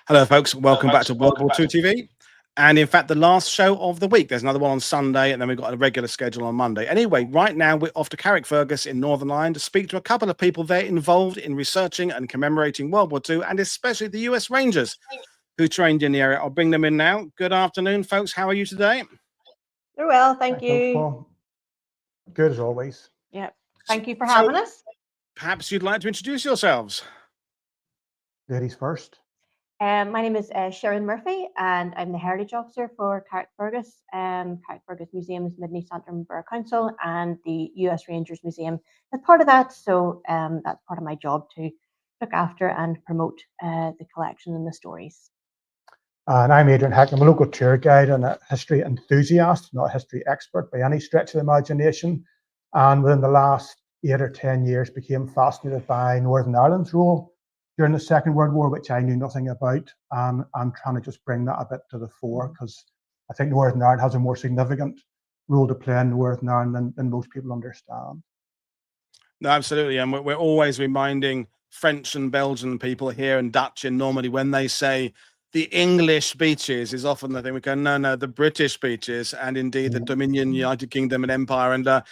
Hello, folks. Welcome back to World War II TV. And in fact, the last show of the week. There's another one on Sunday, and then we've got a regular schedule on Monday. Anyway, right now we're off to Carrickfergus in Northern Ireland to speak to a couple of people there involved in researching and commemorating World War II, and especially the US Rangers who trained in the area. I'll bring them in now. Good afternoon, folks. How are you today? Very well, thank you. Thanks, Paul. Good as always. Yeah, thank you for having us. Perhaps you'd like to introduce yourselves. Ladies first. My name is Shirin Murphy, and I'm the Heritage Officer for Carrickfergus. Carrickfergus Museum is Mid and East Antrim Borough Council, and the US Rangers Museum is part of that. So that's part of my job to look after and promote the collection and the stories. And I'm Adrian Hack. I'm a local tour guide and a history enthusiast, not a history expert by any stretch of the imagination. And within the last 8 or 10 years, became fascinated by Northern Ireland's role during the Second World War, which I knew nothing about. I'm trying to just bring that a bit to the fore, because I think Northern Ireland has a more significant role to play in Northern Ireland than most people understand. No, absolutely. And we're always reminding French and Belgian people here, and Dutch in Normandy, when they say the English beaches, is often the thing. We go, no, the British beaches, and indeed the Dominion, United Kingdom, and Empire. And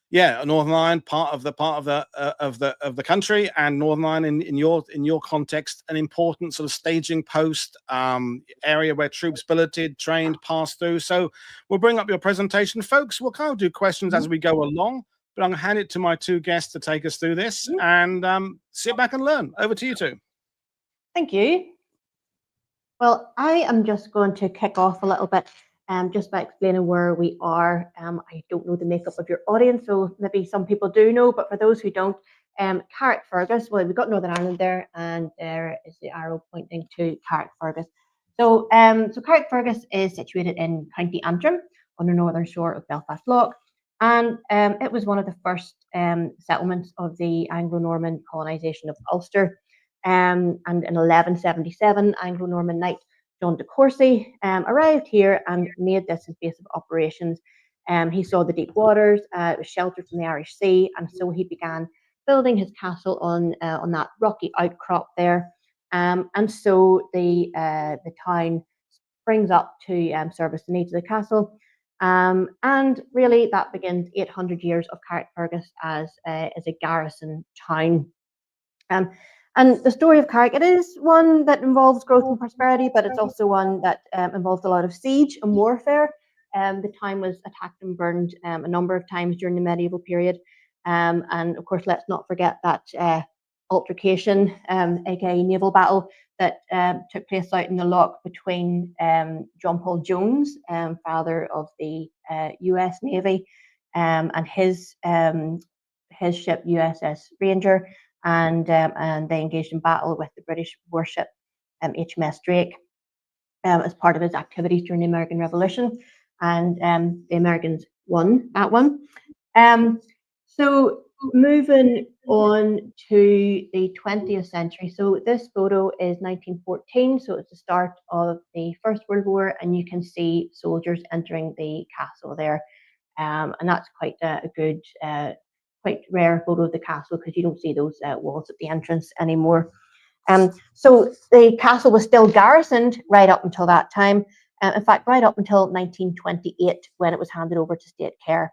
yeah, Northern Ireland, part of the country, and Northern Ireland in your context, an important sort of staging post, area where troops billeted, trained, passed through. So we'll bring up your presentation, folks. We'll kind of do questions as we go along, but I'm going to hand it to my two guests to take us through this, and sit back and learn. Over to you two. Thank you. Well, I am just going to kick off a little bit. Just by explaining where we are. I don't know the makeup of your audience, so maybe some people do know, but for those who don't, Carrickfergus, well, we've got Northern Ireland there, and there is the arrow pointing to Carrickfergus. So Carrickfergus is situated in County Antrim on the northern shore of Belfast Lough, and it was one of the first settlements of the Anglo-Norman colonisation of Ulster. And in 1177, Anglo-Norman knight John de Courcy arrived here and made this his base of operations. He saw the deep waters, it was sheltered from the Irish Sea, and so he began building his castle on that rocky outcrop there. And so the town springs up to service the needs of the castle. And really that begins 800 years of Carrickfergus as a garrison town. And the story of Carrick, it is one that involves growth and prosperity, but it's also one that involves a lot of siege and warfare. The town was attacked and burned a number of times during the medieval period. And of course, let's not forget that altercation, aka naval battle, that took place out in the Loch between John Paul Jones, father of the US Navy, and his ship USS Ranger. And they engaged in battle with the British warship HMS Drake as part of his activities during the American Revolution, and the Americans won that one. So moving on to the 20th century. So this photo is 1914, so it's the start of the First World War, and you can see soldiers entering the castle there, and that's quite a good quite rare photo of the castle, because you don't see those walls at the entrance anymore. So the castle was still garrisoned right up until that time. In fact, right up until 1928, when it was handed over to state care.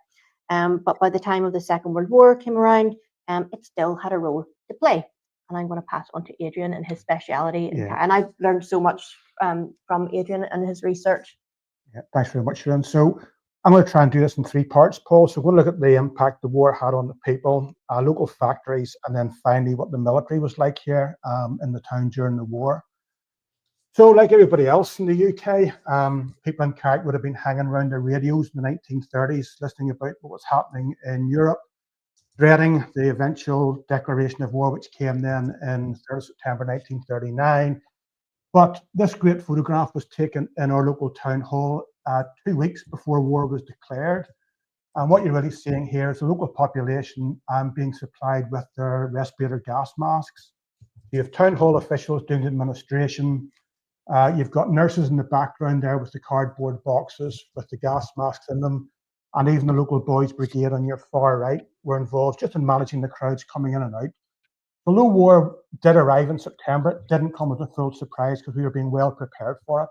But by the time of the Second World War came around, it still had a role to play. And I'm going to pass on to Adrian and his speciality. Yeah. And I've learned so much from Adrian and his research. Yeah, thanks very much, Sharon. So I'm going to try and do this in 3 parts, Paul. So we're going to look at the impact the war had on the people, local factories, and then finally what the military was like here in the town during the war. So like everybody else in the UK, people in Carrick would have been hanging around their radios in the 1930s, listening about what was happening in Europe, dreading the eventual declaration of war, which came then in 3rd of September 1939. But this great photograph was taken in our local town hall 2 weeks before war was declared. And what you're really seeing here is the local population being supplied with their respirator gas masks. You have town hall officials doing the administration. You've got nurses in the background there with the cardboard boxes with the gas masks in them. And even the local boys brigade on your far right were involved just in managing the crowds coming in and out. Although war did arrive in September, it didn't come as a full surprise because we were being well prepared for it.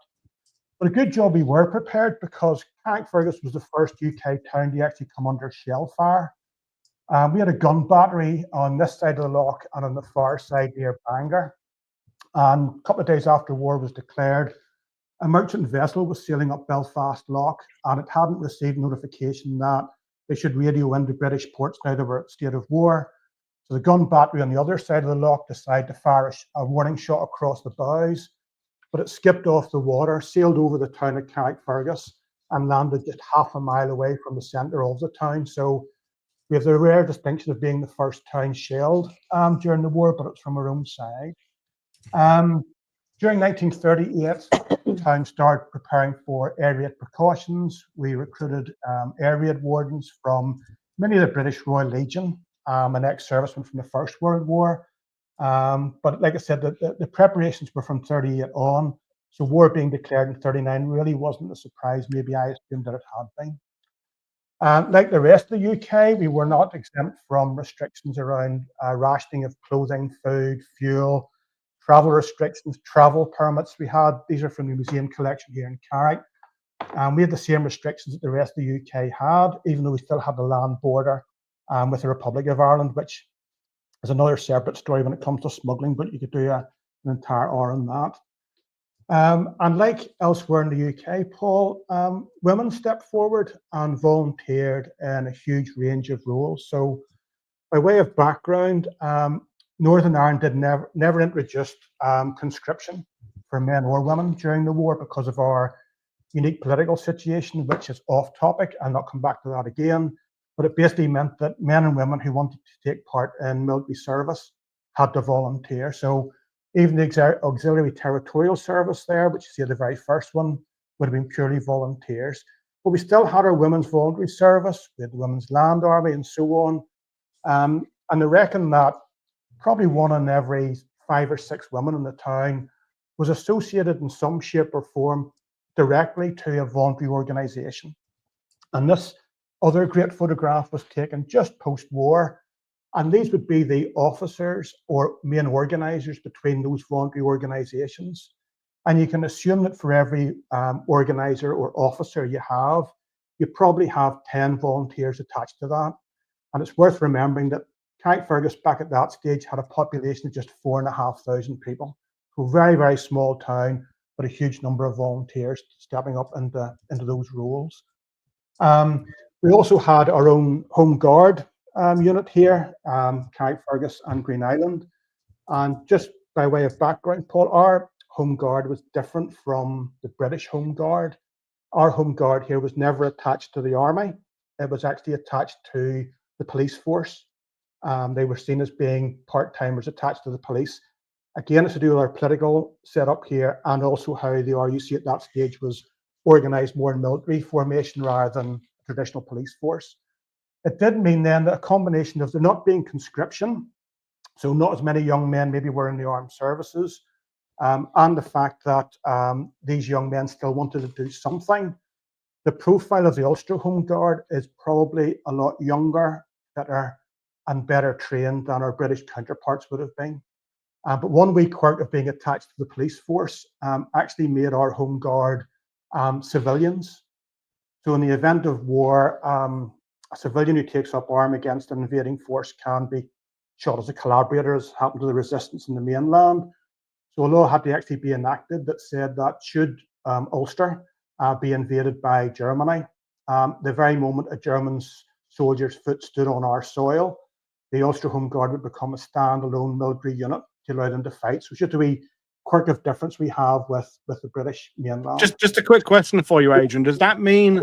But a good job we were prepared, because Carrickfergus was the first UK town to actually come under shell fire. We had a gun battery on this side of the loch and on the far side near Bangor. And a couple of days after war was declared, a merchant vessel was sailing up Belfast Loch, and it hadn't received notification that they should radio into British ports now they were at state of war. So the gun battery on the other side of the loch decided to fire a warning shot across the bows, but it skipped off the water, sailed over the town of Carrickfergus, and landed just half a mile away from the centre of the town. So we have the rare distinction of being the first town shelled during the war, but it's from our own side. During 1938, the town started preparing for air raid precautions. We recruited air raid wardens from many of the British Royal Legion, an ex-serviceman from the First World War. But like I said, the preparations were from 38 on. So war being declared in 39 really wasn't a surprise. Maybe I assumed that it had been. Like the rest of the UK, we were not exempt from restrictions around rationing of clothing, food, fuel, travel restrictions, travel permits. These are from the museum collection here in Carrick. We had the same restrictions that the rest of the UK had, even though we still had the land border with the Republic of Ireland, which is another separate story when it comes to smuggling, but you could do an entire hour on that. And like elsewhere in the UK, Paul, women stepped forward and volunteered in a huge range of roles. So by way of background, Northern Ireland never introduced conscription for men or women during the war because of our unique political situation, which is off topic. I'll not come back to that again. But it basically meant that men and women who wanted to take part in military service had to volunteer. So even the auxiliary territorial service there, which you see the very first one, would have been purely volunteers. But we still had our women's voluntary service, we had the Women's Land Army and so on. And they reckon that probably 1 in every 5 or 6 women in the town was associated in some shape or form directly to a voluntary organisation. And this other great photograph was taken just post-war, and these would be the officers or main organisers between those voluntary organisations. And you can assume that for every organiser or officer you probably have 10 volunteers attached to that. And it's worth remembering that Carrickfergus back at that stage had a population of just 4,500 people. So very, very small town, but a huge number of volunteers stepping up into those roles. We also had our own Home Guard unit here, Carrickfergus and Green Island. And just by way of background, Paul, our Home Guard was different from the British Home Guard. Our Home Guard here was never attached to the army. It was actually attached to the police force. They were seen as being part-timers attached to the police. Again, it's to do with our political setup here and also how the RUC at that stage was organised more in military formation rather than traditional police force. It did mean then that a combination of there not being conscription, so not as many young men maybe were in the armed services, and the fact that these young men still wanted to do something. The profile of the Ulster Home Guard is probably a lot younger, fitter, and better trained than our British counterparts would have been. But one wee quirk of being attached to the police force actually made our Home Guard civilians. So in the event of war, a civilian who takes up arms against an invading force can be shot as a collaborator, as happened to the resistance in the mainland. So a law had to actually be enacted that said that should Ulster be invaded by Germany, the very moment a German soldier's foot stood on our soil, the Ulster Home Guard would become a standalone military unit to allow them to fight. So it's just a wee quirk of difference we have with the British mainland. Just a quick question for you, Adrian. Does that mean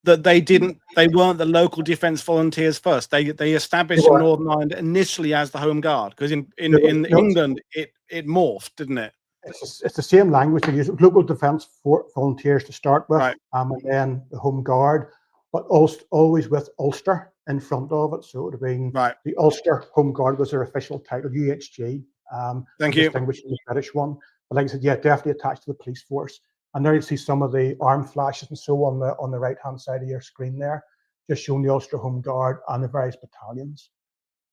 that they weren't the local defence volunteers first? They established in Northern Ireland initially as the Home Guard, because in England it morphed, didn't it? It's the same language. They use local defence volunteers to start with, right. And then the Home Guard, but also always with Ulster in front of it. So it would have been the Ulster Home Guard was their official title, UHG. Thank you. Distinguishing the British one. But like I said, yeah, definitely attached to the police force. And there you see some of the arm flashes and so on the right-hand side of your screen there, just showing the Ulster Home Guard and the various battalions.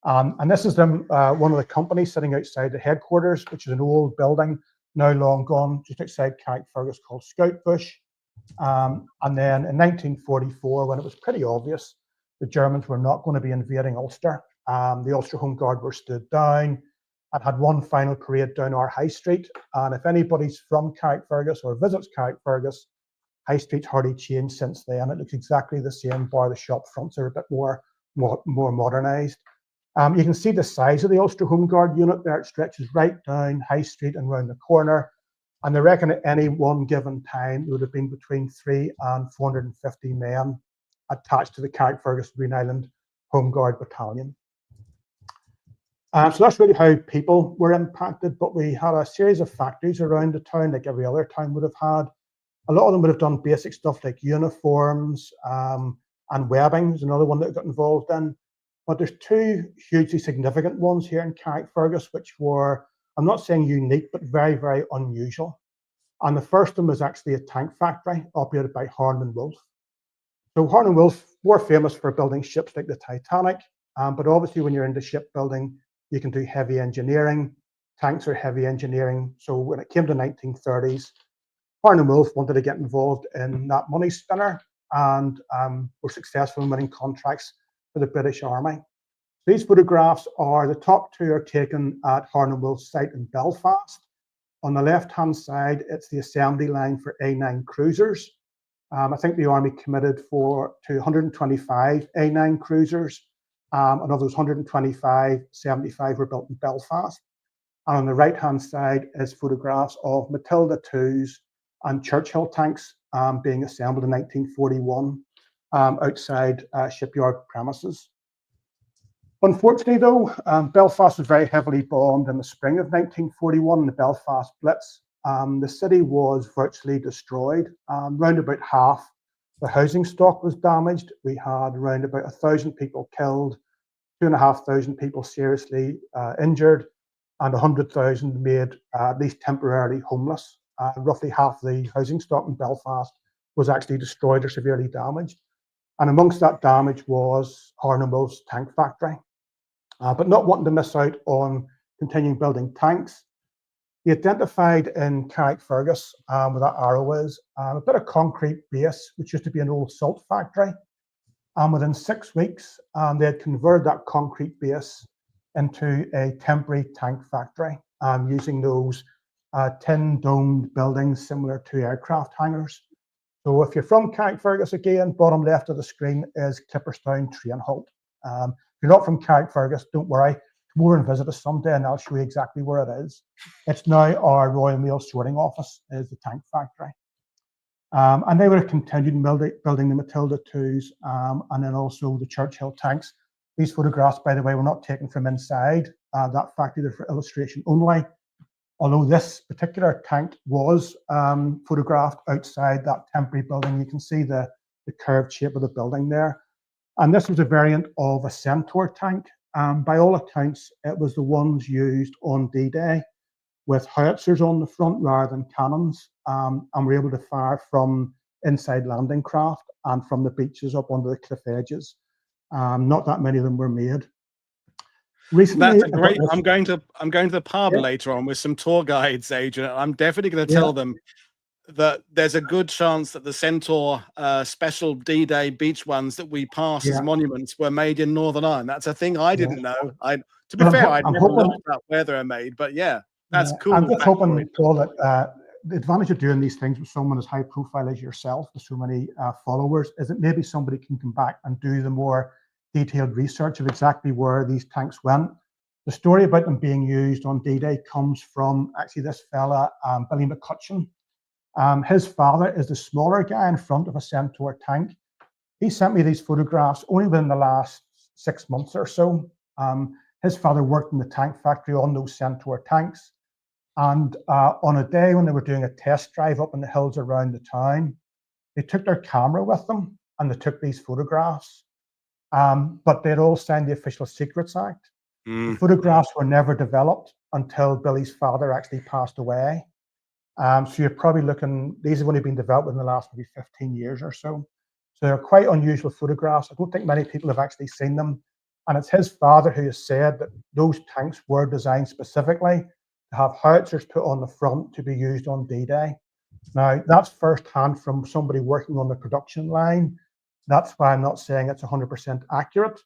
And this is them, one of the companies sitting outside the headquarters, which is an old building, now long gone, just outside Carrickfergus, called Scout Bush. And then in 1944, when it was pretty obvious the Germans were not going to be invading Ulster, the Ulster Home Guard were stood down and had one final parade down our high street. And if anybody's from Carrickfergus or visits Carrickfergus, High Street's hardly changed since then. It looks exactly the same, bar the shop fronts are a bit more modernised. You can see the size of the Ulster Home Guard unit there. It stretches right down High Street and round the corner. And they reckon at any one given time, there would have been between 300 and 450 men attached to the Carrickfergus Green Island Home Guard Battalion. So that's really how people were impacted, but we had a series of factories around the town, like every other town would have had. A lot of them would have done basic stuff like uniforms, and webbing is another one that got involved in. But there's two hugely significant ones here in Carrickfergus, which were, I'm not saying unique, but very, very unusual. And the first one was actually a tank factory operated by Harland and Wolff. So Harland and Wolff were famous for building ships like the Titanic, but obviously when you're into shipbuilding, you can do heavy engineering. Tanks are heavy engineering. So when it came to the 1930s, Harland and Wolff wanted to get involved in that money spinner and were successful in winning contracts for the British Army. These photographs are, the top two are taken at Harland and Wolff's site in Belfast. On the left-hand side, it's the assembly line for A9 cruisers. I think the Army committed to 125 A9 cruisers. And of those 125, 75 were built in Belfast. And on the right-hand side is photographs of Matilda IIs and Churchill tanks being assembled in 1941 outside shipyard premises. Unfortunately, though, Belfast was very heavily bombed in the spring of 1941, the Belfast Blitz. The city was virtually destroyed. Round about half the housing stock was damaged. We had around about 1,000 people killed, 2,500 people seriously injured, and 100,000 made at least temporarily homeless. Roughly half the housing stock in Belfast was actually destroyed or severely damaged. And amongst that damage was Harland and Wolff's tank factory. But not wanting to miss out on continuing building tanks, he identified in Carrickfergus, where that arrow is, a bit of concrete base, which used to be an old salt factory. And within 6 weeks, they had converted that concrete base into a temporary tank factory, using those tin-domed buildings similar to aircraft hangars. So if you're from Carrickfergus again, bottom left of the screen is Clipperstown Train Halt. If you're not from Carrickfergus, don't worry. Come over and visit us someday and I'll show you exactly where it is. It's now our Royal Mail sorting office, is the tank factory. And they would have continued building the Matilda IIs and then also the Churchill tanks. These photographs, by the way, were not taken from inside that factory. They're for illustration only. Although this particular tank was photographed outside that temporary building, you can see the curved shape of the building there. And this was a variant of a Centaur tank. By all accounts, it was the ones used on D-Day with howitzers on the front rather than cannons, and were able to fire from inside landing craft and from the beaches up onto the cliff edges. Not that many of them were made. Recently, that's great. I'm going to the pub later on with some tour guides, Adrian. I'm definitely going to tell them that there's a good chance that the Centaur special D-Day beach ones that we pass as monuments were made in Northern Ireland. That's a thing I didn't know. To be fair, I'd never looked at where they're made, but yeah, that's cool. I'm just hoping, Paul, that the advantage of doing these things with someone as high profile as yourself, with so many followers, is that maybe somebody can come back and do the more detailed research of exactly where these tanks went. The story about them being used on D-Day comes from actually this fella, Billy McCutcheon. His father is the smaller guy in front of a Centaur tank. He sent me these photographs only within the last 6 months or so. His father worked in the tank factory on those Centaur tanks. And on a day when they were doing a test drive up in the hills around the town, they took their camera with them and they took these photographs. But they'd all signed the Official Secrets Act. The photographs were never developed until Billy's father actually passed away. So you're probably looking, these have only been developed in the last maybe 15 years or so. So they're quite unusual photographs. I don't think many people have actually seen them. And it's his father who has said that those tanks were designed specifically to have howitzers put on the front to be used on D-Day. Now, that's firsthand from somebody working on the production line. That's why I'm not saying it's 100% accurate,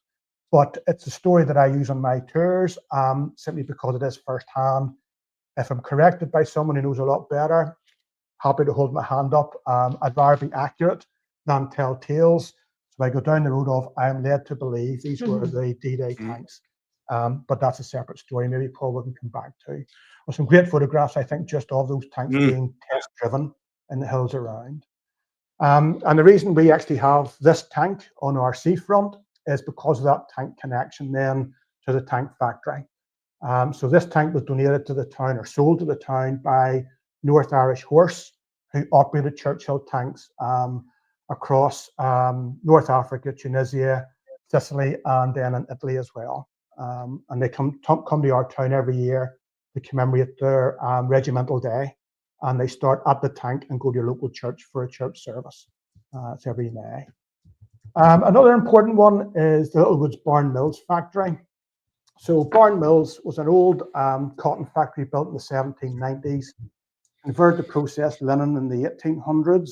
but it's a story that I use on my tours, simply because it is firsthand. If I'm corrected by someone who knows a lot better, happy to hold my hand up. I'd rather be accurate than tell tales. So I go down the road of, I am led to believe these were the D-Day tanks. But that's a separate story. Maybe Paul we can come back to. There's some great photographs, I think, just of those tanks being test-driven in the hills around. And the reason we actually have this tank on our seafront is because of that tank connection then to the tank factory. So this tank was donated to the town or sold to the town by North Irish Horse, who operated Churchill tanks across North Africa, Tunisia, Sicily, and then in Italy as well. And they come to our town every year to commemorate their regimental day. And they start at the tank and go to your local church for a church service. It's every May. Another important one is the Littlewoods Barn Mills factory. So Barn Mills was an old cotton factory built in the 1790s, converted to processed linen in the 1800s.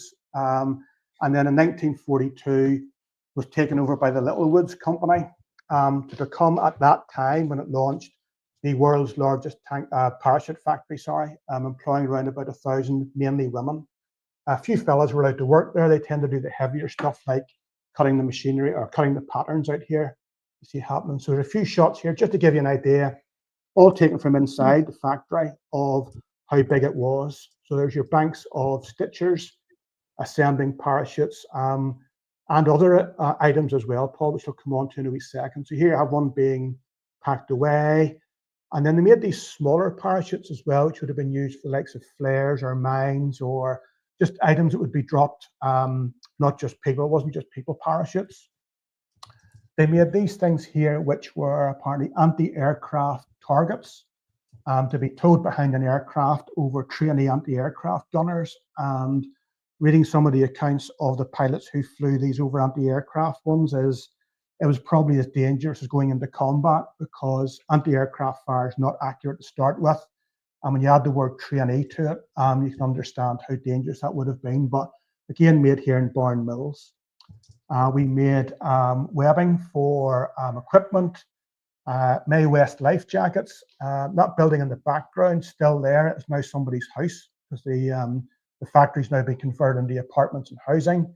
And then in 1942 was taken over by the Littlewoods company to become, at that time when it launched, the world's largest parachute factory, employing around about 1,000, mainly women. A few fellas were allowed to work there. They tend to do the heavier stuff like cutting the machinery or cutting the patterns out here. You see happening. So there's a few shots here just to give you an idea, all taken from inside the factory of how big it was. So there's your banks of stitchers assembling parachutes and other items as well, Paul, which we'll come on to in a wee second. So here I have one being packed away. And then they made these smaller parachutes as well, which would have been used for the likes of flares or mines or just items that would be dropped, not just people. It wasn't just people parachutes. They made these things here, which were apparently anti-aircraft targets to be towed behind an aircraft over trainee anti-aircraft gunners. And reading some of the accounts of the pilots who flew these over anti-aircraft ones it was probably as dangerous as going into combat because anti-aircraft fire is not accurate to start with. And when you add the word trainee to it, you can understand how dangerous that would have been. But again, made here in Barn Mills. We made webbing for equipment, May West life jackets. That building in the background, still there. It's now somebody's house because the factory's now been converted into apartments and housing.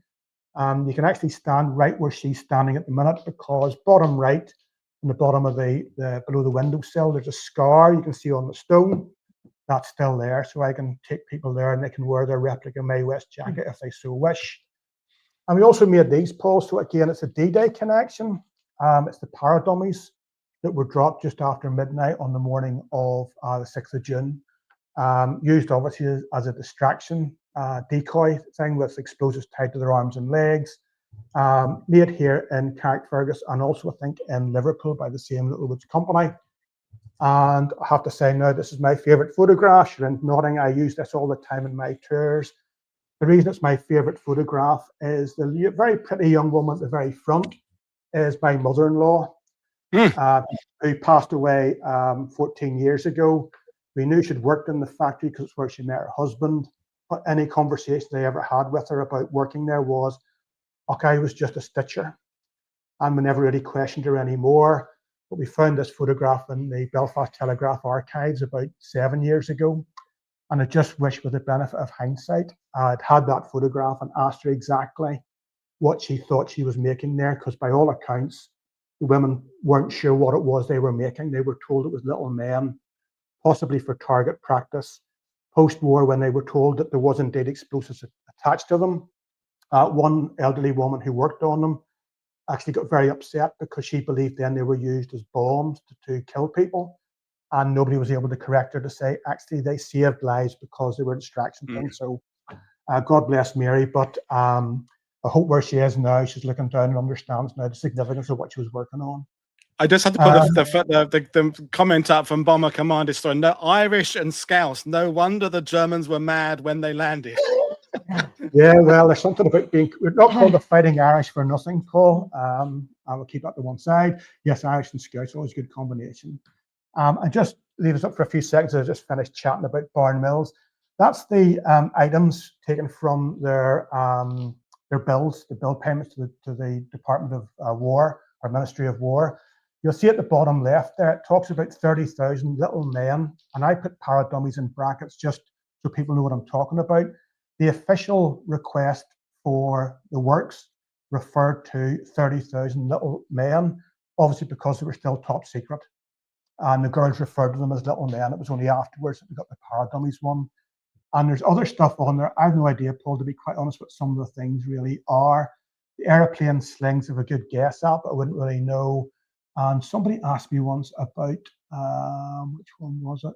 You can actually stand right where she's standing at the minute because bottom right, in the bottom of below the windowsill, there's a scar you can see on the stone. That's still there, so I can take people there and they can wear their replica May West jacket if they so wish. And we also made these, Paul. So again, it's a D-Day connection. It's the paradummies that were dropped just after midnight on the morning of the 6th of June. Used obviously as a distraction decoy thing with explosives tied to their arms and legs. Made here in Carrickfergus and also I think in Liverpool by the same Littlewoods company. And I have to say now, this is my favourite photograph. Shirin nodding. I use this all the time in my tours. The reason it's my favourite photograph is the very pretty young woman at the very front is my mother-in-law, who passed away 14 years ago. We knew she'd worked in the factory because it's where she met her husband. But any conversation I ever had with her about working there was, okay, I was just a stitcher. And we never really questioned her anymore. But we found this photograph in the Belfast Telegraph archives about 7 years ago. And I just wish, with the benefit of hindsight, I'd had that photograph and asked her exactly what she thought she was making there, because by all accounts, the women weren't sure what it was they were making. They were told it was little men, possibly for target practice. Post-war, when they were told that there was indeed explosives attached to them, one elderly woman who worked on them actually got very upset because she believed then they were used as bombs to kill people. And nobody was able to correct her to say, actually, they saved lives because they were distraction things. So God bless Mary. But I hope where she is now, she's looking down and understands now the significance of what she was working on. I just had to put the comment up from Bomber Commander Story. No, Irish and Scouts. No wonder the Germans were mad when they landed. Yeah, well, there's something about being, we're not called the Fighting Irish for nothing, Paul. I will keep that to one side. Yes, Irish and Scouts, always a good combination. And just leave us up for a few seconds. I just finished chatting about Barn Mills. That's the items taken from their bills, the bill payments to the Department of War, or Ministry of War. You'll see at the bottom left there, it talks about 30,000 little men, and I put paradummies in brackets just so people know what I'm talking about. The official request for the works referred to 30,000 little men, obviously because they were still top secret. And the girls referred to them as little men. It was only afterwards that we got the paradummies one. And there's other stuff on there. I have no idea, Paul, to be quite honest, what some of the things really are. The airplane slings have a good guess at, but I wouldn't really know. And somebody asked me once about, which one was it?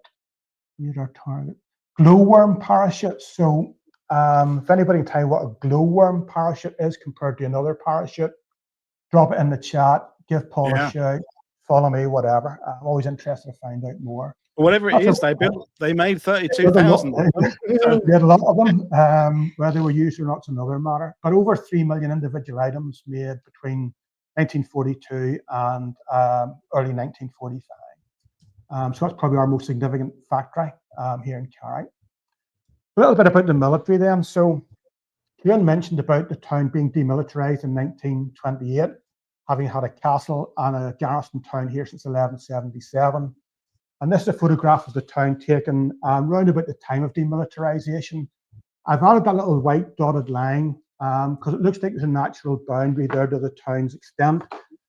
Near our target. Glowworm parachutes. So if anybody can tell you what a glowworm parachute is compared to another parachute, drop it in the chat, give Paul a shout, follow me, whatever. I'm always interested to find out more. Whatever it is, they made 32,000. They had a lot of them. Whether they were used or not is another matter. But over 3 million individual items made between 1942 and early 1945. So that's probably our most significant factory here in Carrick. A little bit about the military then. So Shirin mentioned about the town being demilitarized in 1928, having had a castle and a garrison town here since 1177. And this is a photograph of the town taken round about the time of demilitarization. I've added that little white dotted line because it looks like there's a natural boundary there to the town's extent.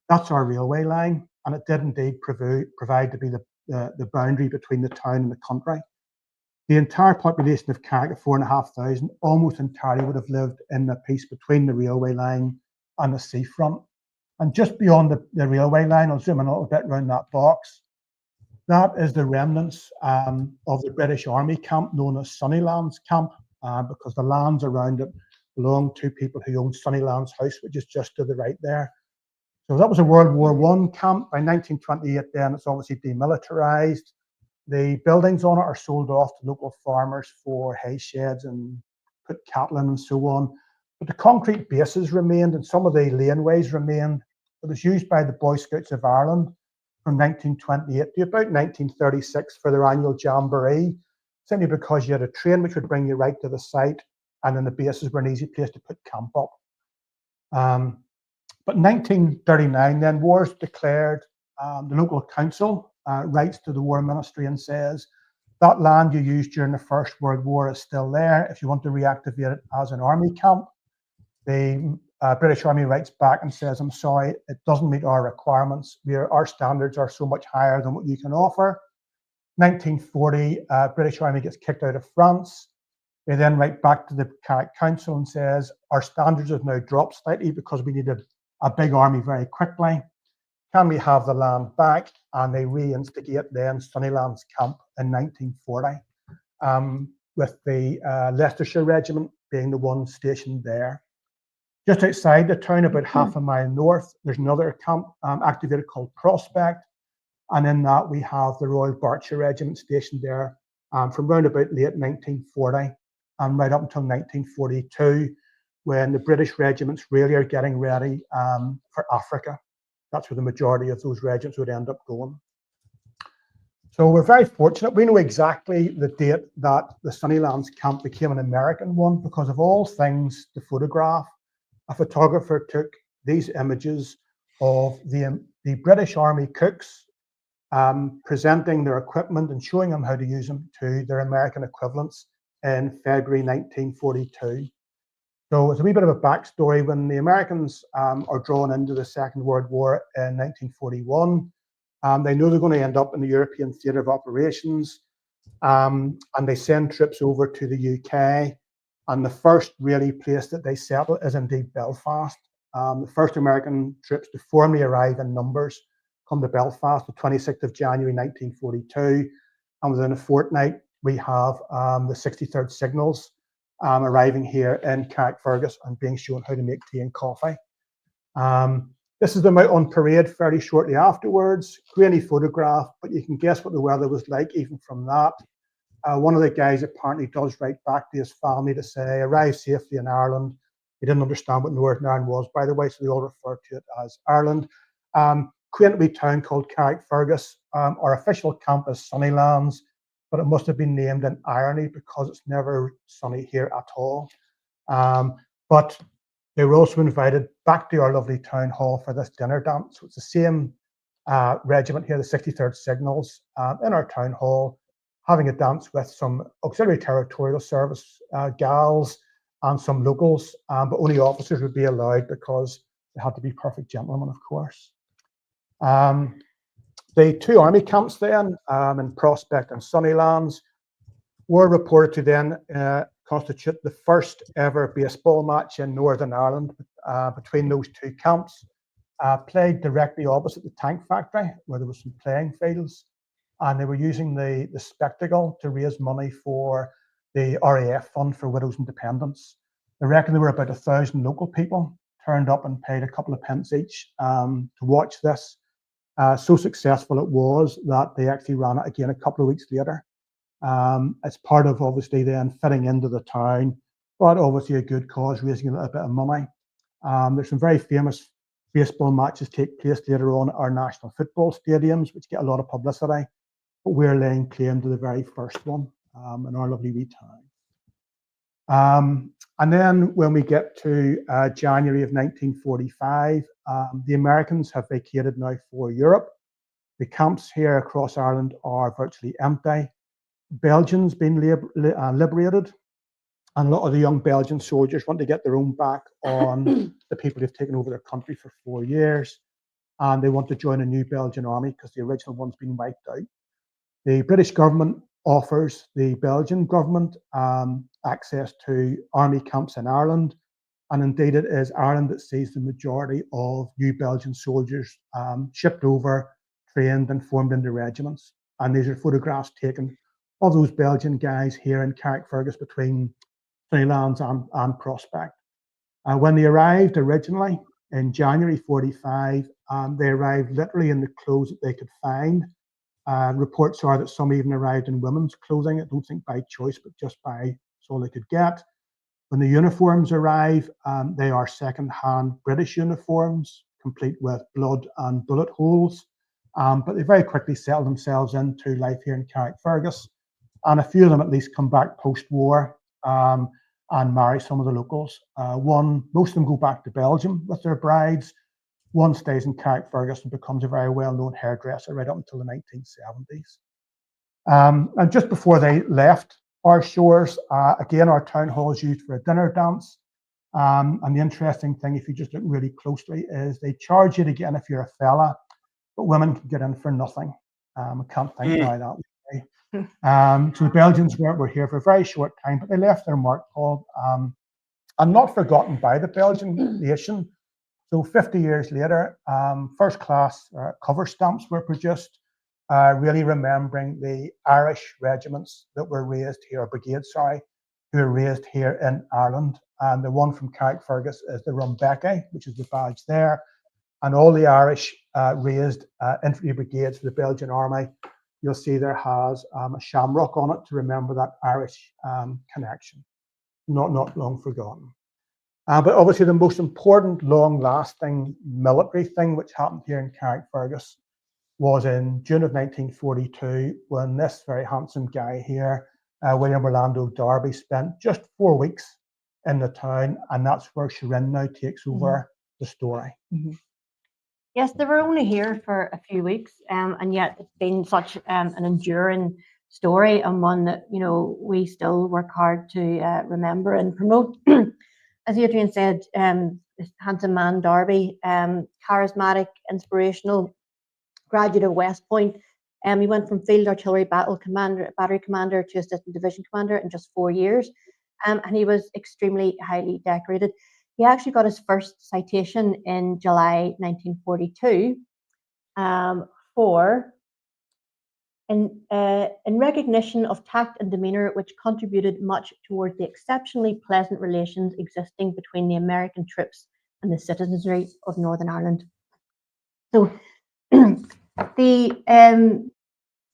That's our railway line, and it did indeed provide to be the boundary between the town and the country. The entire population of Carrick, 4,500, almost entirely would have lived in the piece between the railway line and the seafront. And just beyond the railway line, I'll zoom in a little bit around that box. That is the remnants of the British Army camp known as Sunnylands Camp, because the lands around it belonged to people who owned Sunnylands House, which is just to the right there. So that was a World War I camp. By 1928 then, it's obviously demilitarized. The buildings on it are sold off to local farmers for hay sheds and put cattle in and so on. But the concrete bases remained and some of the laneways remained. It was used by the Boy Scouts of Ireland from 1928 to about 1936 for their annual jamboree, simply because you had a train which would bring you right to the site, and then the bases were an easy place to put camp up. But in 1939 then, war is declared. The local council writes to the War Ministry and says, that land you used during the First World War is still there. If you want to reactivate it as an army camp, the British Army writes back and says, I'm sorry, it doesn't meet our requirements. Our standards are so much higher than what you can offer. 1940, British Army gets kicked out of France. They then write back to the Carrick Council and says, our standards have now dropped slightly because we needed a big army very quickly. Can we have the land back? And they reinstigate then Sunnylands Camp in 1940, with the Leicestershire Regiment being the one stationed there. Just outside the town, about half a mile north, there's another camp activated called Prospect. And in that, we have the Royal Berkshire Regiment stationed there from round about late 1940 and right up until 1942, when the British regiments really are getting ready for Africa. That's where the majority of those regiments would end up going. So we're very fortunate. We know exactly the date that the Sunnylands camp became an American one because of all things to photograph. A photographer took these images of the British Army cooks presenting their equipment and showing them how to use them to their American equivalents in February 1942. So it's a wee bit of a backstory. When the Americans are drawn into the Second World War in 1941, they know they're going to end up in the European theatre of operations, and they send troops over to the UK. And the first really place that they settle is indeed Belfast. The first American troops to formally arrive in numbers come to Belfast the 26th of January 1942. And within a fortnight, we have the 63rd Signals arriving here in Carrickfergus and being shown how to make tea and coffee. This is them out on parade fairly shortly afterwards. Grainy photograph, but you can guess what the weather was like even from that. One of the guys apparently does write back to his family to say, arrived safely in Ireland. He didn't understand what Northern Ireland was, by the way, so they all refer to it as Ireland. Quaint wee town called Carrickfergus. Our official camp is Sunnylands, but it must have been named in irony because it's never sunny here at all. But they were also invited back to our lovely town hall for this dinner dance. So it's the same regiment here, the 63rd Signals, in our town hall, having a dance with some auxiliary territorial service gals and some locals, but only officers would be allowed because they had to be perfect gentlemen, of course. The two army camps then, in Prospect and Sunnylands, were reported to then constitute the first ever baseball match in Northern Ireland between those two camps, played directly opposite the tank factory where there were some playing fields, and they were using the spectacle to raise money for the RAF fund for widows and dependents. They reckon there were about 1,000 local people turned up and paid a couple of pence each to watch this. So successful it was that they actually ran it again a couple of weeks later. It's part of obviously then fitting into the town, but obviously a good cause, raising a little bit of money. There's some very famous baseball matches take place later on at our national football stadiums, which get a lot of publicity, but we're laying claim to the very first one in our lovely wee town. And then when we get to January of 1945, the Americans have vacated now for Europe. The camps here across Ireland are virtually empty. Belgium's been liberated, and a lot of the young Belgian soldiers want to get their own back on the people who've taken over their country for 4 years, and they want to join a new Belgian army because the original one's been wiped out. The British government offers the Belgian government access to army camps in Ireland, and indeed it is Ireland that sees the majority of new Belgian soldiers shipped over, trained and formed into regiments. And these are photographs taken of those Belgian guys here in Carrickfergus between Sunnylands and Prospect. When they arrived originally in January 45, they arrived literally in the clothes that they could find. Reports are that some even arrived in women's clothing. I don't think by choice, but just by it's all they could get. When the uniforms arrive, they are second-hand British uniforms, complete with blood and bullet holes. But they very quickly settle themselves into life here in Carrickfergus. And a few of them at least come back post-war and marry some of the locals. Most of them go back to Belgium with their brides. One stays in Carrickfergus and becomes a very well-known hairdresser right up until the 1970s. And just before they left our shores, again, our town hall is used for a dinner dance. And the interesting thing, if you just look really closely, is they charge you to get in if you're a fella, but women can get in for nothing. I can't think why that way. So the Belgians were here for a very short time, but they left their mark, Paul, and not forgotten by the Belgian nation. So 50 years later, first class cover stamps were produced, really remembering the Irish regiments that were raised here, or brigades, sorry, who were raised here in Ireland. And the one from Carrickfergus is the Rumbeki, which is the badge there. And all the Irish raised infantry brigades for the Belgian army, you'll see there has a shamrock on it to remember that Irish connection, not long forgotten. But obviously the most important long-lasting military thing which happened here in Carrickfergus was in June of 1942, when this very handsome guy here, William Orlando Darby, spent just 4 weeks in the town, and that's where Shirin now takes over the story. Yes, they were only here for a few weeks, and yet it's been such an enduring story, and one that we still work hard to remember and promote. As Adrian said, this handsome man Darby, charismatic, inspirational, graduate of West Point. He went from field artillery battery commander to assistant division commander in just 4 years, and he was extremely highly decorated. He actually got his first citation in July 1942 in recognition of tact and demeanour, which contributed much towards the exceptionally pleasant relations existing between the American troops and the citizenry of Northern Ireland. So the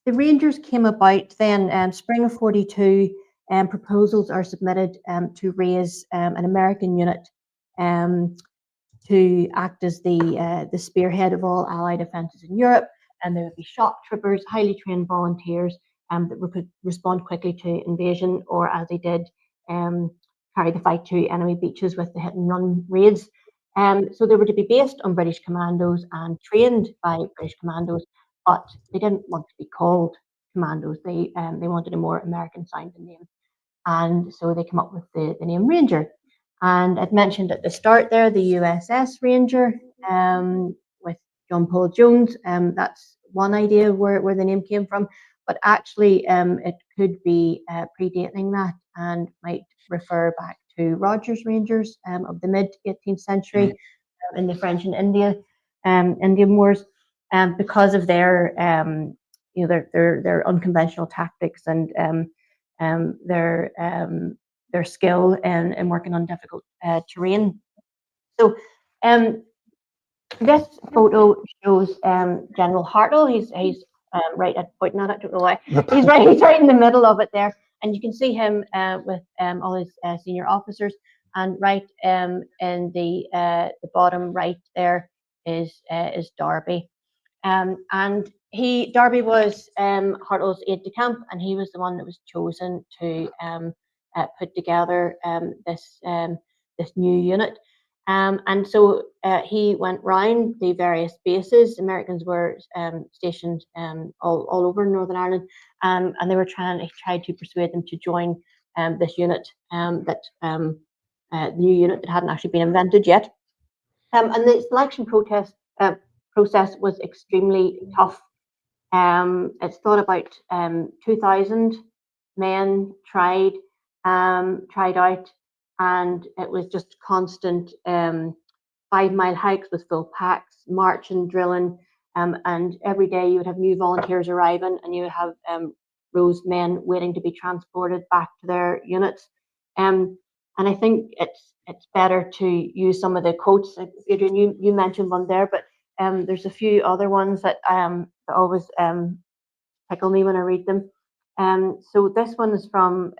the Rangers came about then, spring of 42, proposals are submitted to raise an American unit to act as the spearhead of all Allied offences in Europe, and there would be shock troopers, highly trained volunteers that could respond quickly to invasion, or as they did, carry the fight to enemy beaches with the hit and run raids. So they were to be based on British commandos and trained by British commandos, but they didn't want to be called commandos. They wanted a more American sounding name, and so they came up with the name Ranger. And I'd mentioned at the start there the USS Ranger with John Paul Jones. That's one idea where the name came from, but actually it could be predating that and might refer back to Rogers Rangers of the mid 18th century in the French and Indian Wars, because of their their unconventional tactics and their skill in working on difficult terrain. So this photo shows General Hartle. He's right at pointing at it. I don't know why. He's right in the middle of it there, and you can see him with all his senior officers. And right in the bottom right there is Darby, and Darby was Hartle's aide-de-camp, and he was the one that was chosen to put together this new unit. And so he went round the various bases. Americans were stationed all over Northern Ireland, and they were tried to persuade them to join this unit, the new unit that hadn't actually been invented yet. And the selection process was extremely tough. It's thought about 2,000 men tried out, and it was just constant 5-mile hikes with full packs, marching, drilling, and every day you would have new volunteers arriving, and you would have rows of men waiting to be transported back to their units. And I think it's better to use some of the quotes. Adrian, you mentioned one there, but there's a few other ones that always tickle me when I read them. So this one is from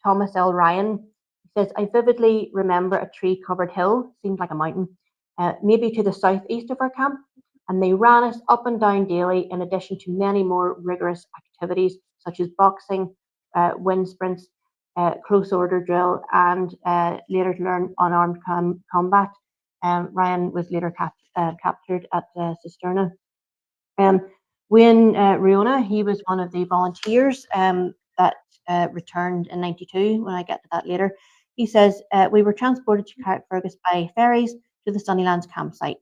Thomas L. Ryan. He says, "I vividly remember a tree-covered hill, seemed like a mountain, maybe to the southeast of our camp, and they ran us up and down daily, in addition to many more rigorous activities such as boxing, wind sprints, close order drill, and later to learn unarmed combat." Ryan was later captured at Cisterna. Wayne Riona, he was one of the volunteers that returned in '92. When I get to that later, he says, "We were transported to Carrickfergus by ferries to the Sunnylands campsite.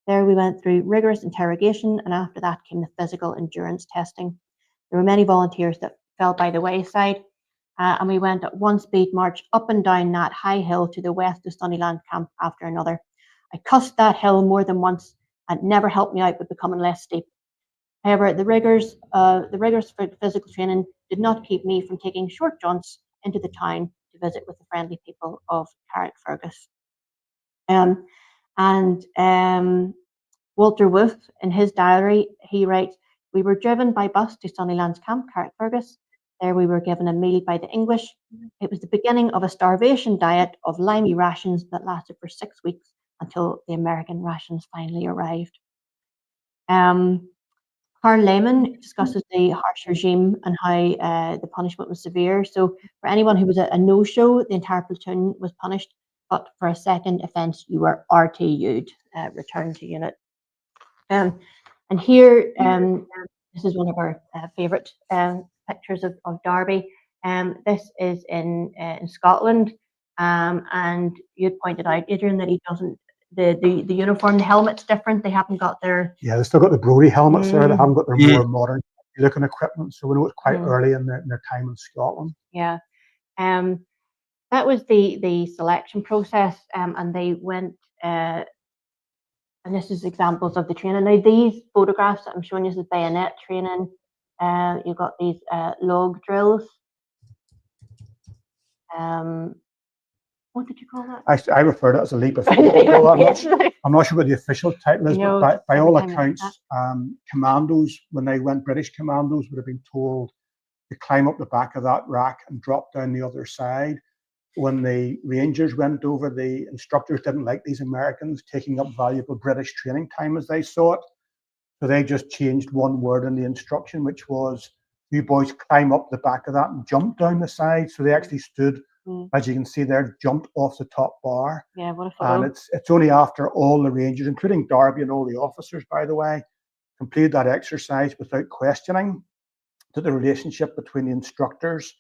There we went through rigorous interrogation, and after that came the physical endurance testing. There were many volunteers that fell by the wayside, and we went at one speed march up and down that high hill to the west of Sunnyland camp after another. I cussed that hill more than once, and it never helped me out with becoming less steep. However, the rigors for physical training did not keep me from taking short jaunts into the town to visit with the friendly people of Carrickfergus." Walter Wolf, in his diary, he writes, "We were driven by bus to Sunnylands camp, Carrickfergus. There we were given a meal by the English. It was the beginning of a starvation diet of limey rations that lasted for 6 weeks until the American rations finally arrived." Carl Lehman discusses the harsh regime and how the punishment was severe. So for anyone who was a no-show, the entire platoon was punished, but for a second offence, you were RTU'd, returned to unit. And here, this is one of our favourite pictures of Derby. This is in Scotland, and you had pointed out, Adrian, that he doesn't. The uniform, the helmet's different. They haven't got their... Yeah, they've still got the Brodie helmets there. They haven't got their more modern looking equipment. So we know it's quite early in their time in Scotland. Yeah. That was the selection process, and they went... and this is examples of the training. Now, these photographs that I'm showing you is the bayonet training. You've got these log drills. What did you call that? I refer to it as a leap of faith. Paul. I'm not sure what the official title is, No, but by every all time I hear accounts, commandos, when they went, British commandos would have been told to climb up the back of that rack and drop down the other side. When the Rangers went over, the instructors didn't like these Americans taking up valuable British training time as they saw it. So they just changed one word in the instruction, which was, you boys climb up the back of that and jump down the side. So they actually stood, as you can see there, jumped off the top bar. Yeah, what a photo. And it's only after all the Rangers, including Darby and all the officers, by the way, completed that exercise without questioning, that the relationship between the instructors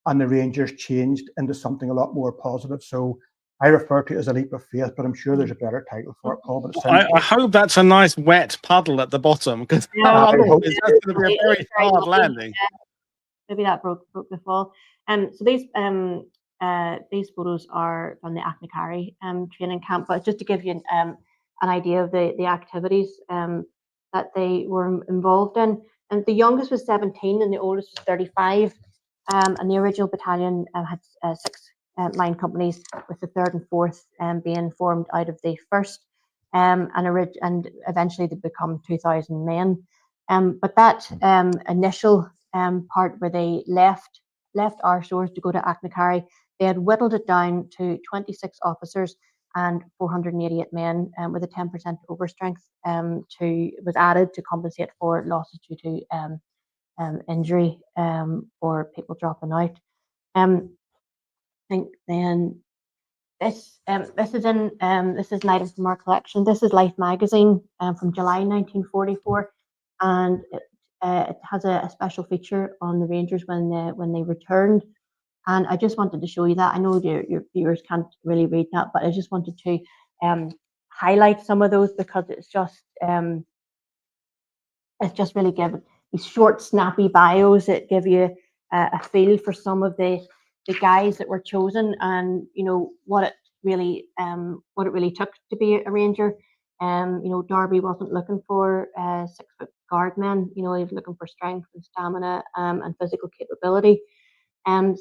and the Rangers changed into something a lot more positive. So I refer to it as a leap of faith, but I'm sure there's a better title for it, Paul. But I hope that's a nice wet puddle at the bottom, because Yeah, otherwise it's going to be a very hard landing. Maybe that broke the fall. So these photos are from the Achnacarry training camp, but just to give you an idea of the activities that they were involved in. And the youngest was 17 and the oldest was 35. And the original battalion had 6 line companies, with the 3rd and 4th being formed out of the 1st, and eventually they become 2,000 men. But that initial part where they left our shores to go to Achnacarry, they had whittled it down to 26 officers and 488 men, with a 10% overstrength was added to compensate for losses due to injury or people dropping out. I think then this is an item from our collection. This is Life magazine from July 1944, and it has a special feature on the Rangers when they returned. And I just wanted to show you that. I know your viewers can't really read that, but I just wanted to highlight some of those, because it's just really given these short, snappy bios that give you a feel for some of the guys that were chosen, and what it really took to be a Ranger. Darby wasn't looking for 6-foot guardmen. He was looking for strength and stamina and physical capability.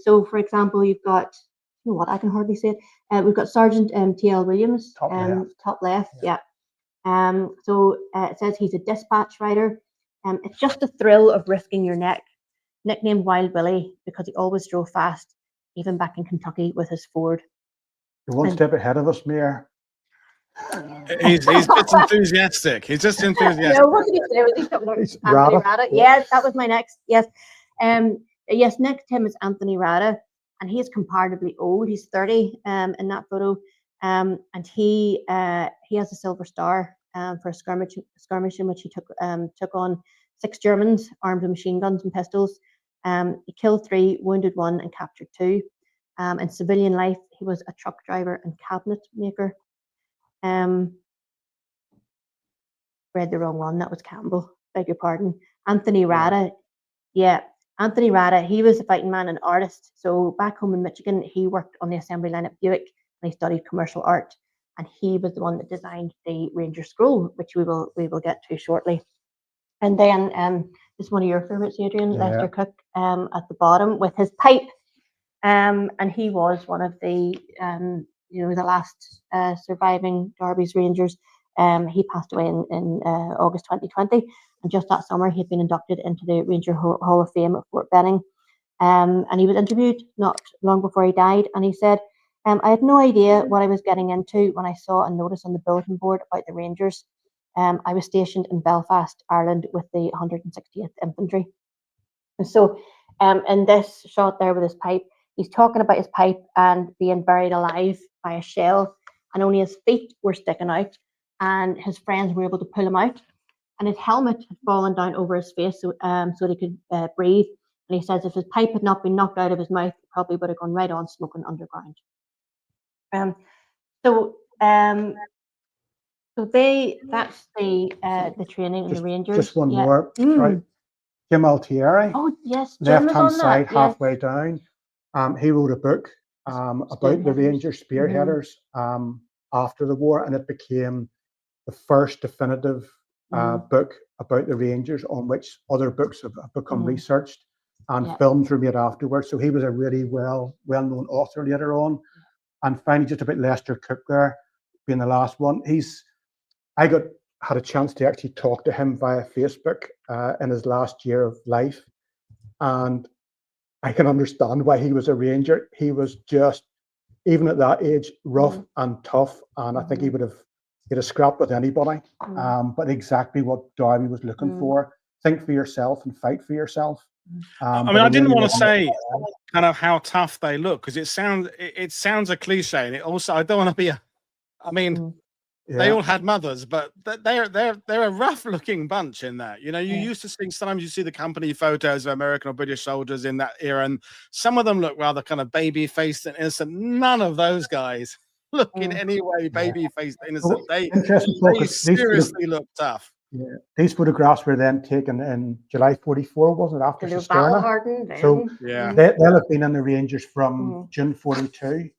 So, for example, you've got, I can hardly say it. We've got Sergeant T.L. Williams, top left, yeah. So it says he's a dispatch rider. It's just the thrill of risking your neck. Nicknamed Wild Willie because he always drove fast, even back in Kentucky with his Ford. You're one step ahead of us, Mayor. He's just enthusiastic. He's just enthusiastic. No, what did he say? Was he talking about Anthony Rada? Yes, that was my next. Yes. Yes, next to him is Anthony Rada, and he is comparatively old. He's 30 in that photo. And he has a silver star for a skirmish in which he took on 6 Germans armed with machine guns and pistols. He killed 3, wounded 1, and captured 2. In civilian life, he was a truck driver and cabinet maker. Read the wrong one. That was Campbell. Beg your pardon. Anthony Rada. Yeah, Anthony Rada. He was a fighting man and artist. So back home in Michigan, he worked on the assembly line at Buick, and he studied commercial art. And he was the one that designed the Ranger Scroll, which we will get to shortly. And then this is one of your favorites, Adrian, Lester Cook, at the bottom with his pipe. And he was one of the the last surviving Darby's Rangers. He passed away in August 2020, and just that summer he had been inducted into the Ranger Hall of Fame at Fort Benning. And he was interviewed not long before he died, and he said, I had no idea what I was getting into when I saw a notice on the bulletin board about the Rangers. I was stationed in Belfast, Ireland with the 168th Infantry. And so in this shot there with his pipe, he's talking about his pipe and being buried alive by a shell, and only his feet were sticking out, and his friends were able to pull him out, and his helmet had fallen down over his face so he could breathe. And he says if his pipe had not been knocked out of his mouth, he probably would have gone right on smoking underground. So that's the training in the Rangers. Just one more. Right. Jim Altieri. Oh yes, left-hand side, halfway down. He wrote a book about the Ranger spearheaders after the war, and it became the first definitive book about the Rangers, on which other books have become researched, and films were made afterwards. So he was a really well-known author later on. And finally, just about Lester Cook there being the last one. I had a chance to actually talk to him via Facebook in his last year of life, and I can understand why he was a ranger. He was just, even at that age, rough and tough, and I think he'd have scrapped with anybody. But exactly what Darby was looking for: think for yourself and fight for yourself. I mean, I didn't want to say kind of how tough they look, because it sounds a cliche, and it also, I don't want to be I mean, they all had mothers, but they're a rough looking bunch in that. You know, you used to see, sometimes you see the company photos of American or British soldiers in that era, and some of them look rather kind of baby faced and innocent. None of those guys look in any way baby faced innocent. They seriously look tough. Yeah, these photographs were then taken in July 44, wasn't it? After Cisterna. So they'll have been in the Rangers from June 42.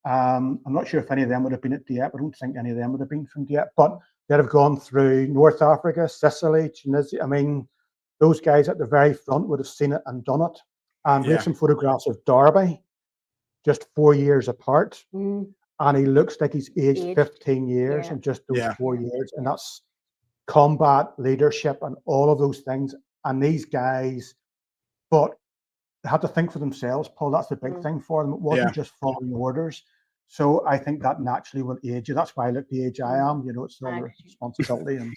I'm not sure if any of them would have been at Dieppe. I don't think any of them would have been from Dieppe, but they'd have gone through North Africa, Sicily, Tunisia. I mean, those guys at the very front would have seen it and done it. And we have some photographs of Darby, just 4 years apart, and he looks like he's aged 15 years in just those 4 years, and that's combat, leadership, and all of those things. And these guys, but they had to think for themselves, Paul. That's the big thing for them. It wasn't just following orders. So I think that naturally will age you. That's why I look the age I am. You know, it's another responsibility. And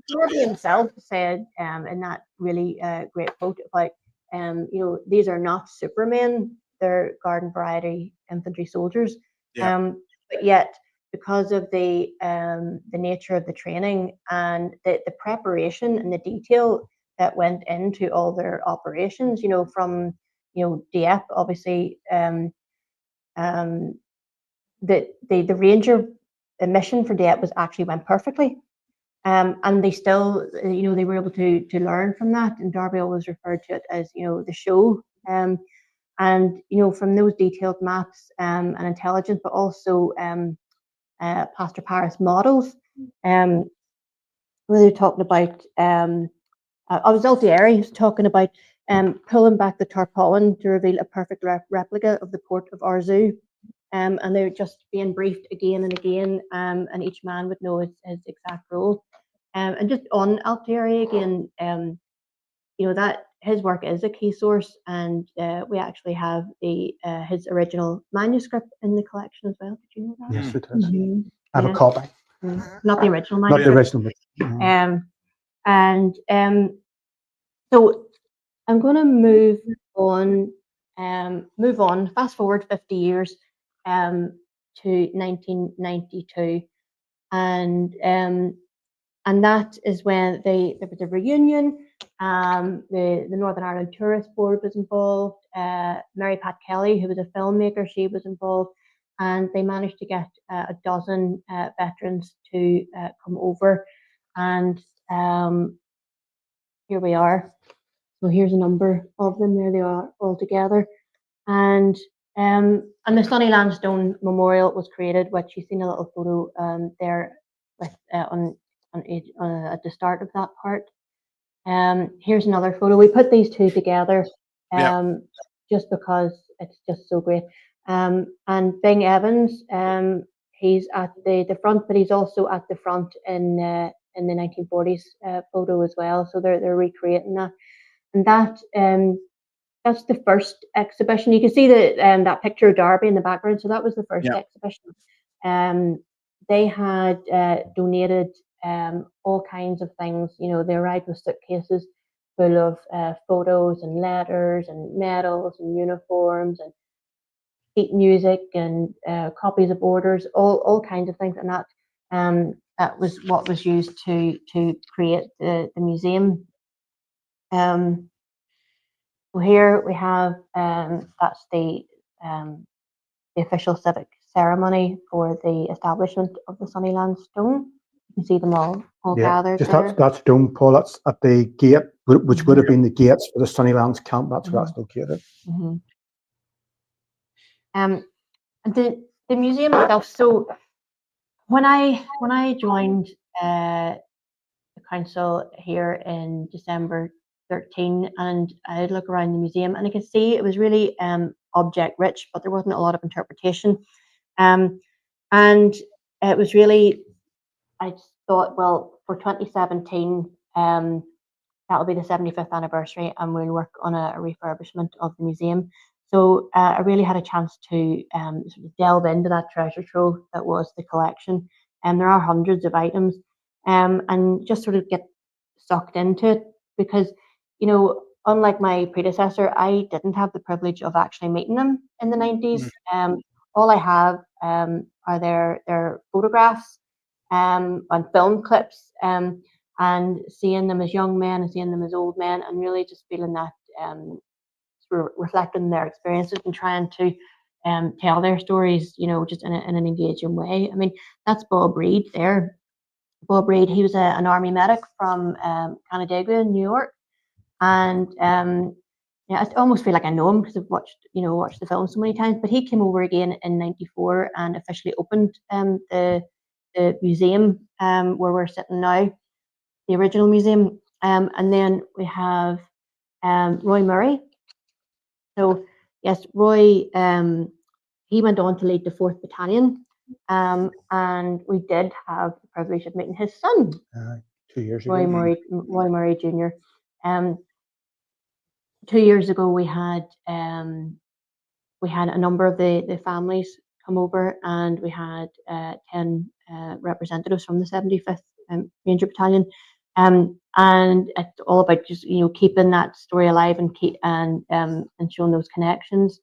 Darby himself said in that really great quote about, you know, these are not supermen. They're garden variety infantry soldiers. But yet, because of the nature of the training and the preparation and the detail that went into all their operations, you know, from, you know, Dieppe, obviously, the Ranger mission for Dieppe actually went perfectly. And they still, you know, they were able to learn from that. And Darby always referred to it as, you know, the show. And, you know, from those detailed maps and intelligence, but also Pastor Paris models, where they're talking about, I was Altieri was talking about pulling back the tarpaulin to reveal a perfect replica of the port of Arzew. And they're just being briefed again and again, and each man would know his exact role. And just on Altieri again, you know, that his work is a key source, and we actually have his original manuscript in the collection as well. Did you know that? Yes, it is. I have a copy. Not the original manuscript. Not the original. So I'm going to move on. Fast forward 50 years to 1992, and that is when there was a reunion. The Northern Ireland Tourist Board was involved. Mary Pat Kelly, who was a filmmaker, she was involved, and they managed to get a dozen veterans to come over, and here we are. So here's a number of them. There they are all together, and the Sonny Lansdowne Memorial was created, which you've seen a little photo there with at the start of that part. Here's another photo. We put these two together just because it's just so great. And Bing Evans, he's at the front, but he's also at the front in the 1940s photo as well. So they're recreating that, and that's the first exhibition. You can see that picture of Darby in the background. So that was the first exhibition. They had donated all kinds of things. You know, they arrived with suitcases full of photos and letters and medals and uniforms and sheet music and copies of orders, all kinds of things. And that was what was used to create the museum. So here we have that's the official civic ceremony for the establishment of the Sonny Lansdowne. You can see them all gathered there. That's Dome, Paul. That's at the gate, which would have been the gates for the Sonny Lands camp. That's where that's located. And the museum itself. So when I joined the council here in December 13, and I look around the museum, and I could see it was really object rich, but there wasn't a lot of interpretation. And it was really, I just thought, well, for 2017, that'll be the 75th anniversary, and we'll work on a refurbishment of the museum. So I really had a chance to sort of delve into that treasure trove that was the collection. And there are hundreds of items, and just sort of get sucked into it because, you know, unlike my predecessor, I didn't have the privilege of actually meeting them in the 90s. All I have are their photographs and film clips, and seeing them as young men and seeing them as old men, and really just feeling that reflecting their experiences and trying to tell their stories, you know, just in an engaging way. I mean, that's Bob Reed there. Bob Reed, he was an army medic from Canandaigua in New York, and yeah, I almost feel like I know him because I've watched the film so many times. But he came over again in '94 and officially opened the museum where we're sitting now, the original museum. And then we have Roy Murray. So yes, Roy, he went on to lead the 4th Battalion, and we did have the privilege of meeting his son, 2 years ago. Roy Murray Jr. 2 years ago, we had a number of the families come over, and we had 10 representatives from the 75th Ranger Battalion. And it's all about just, you know, keeping that story alive and showing those connections.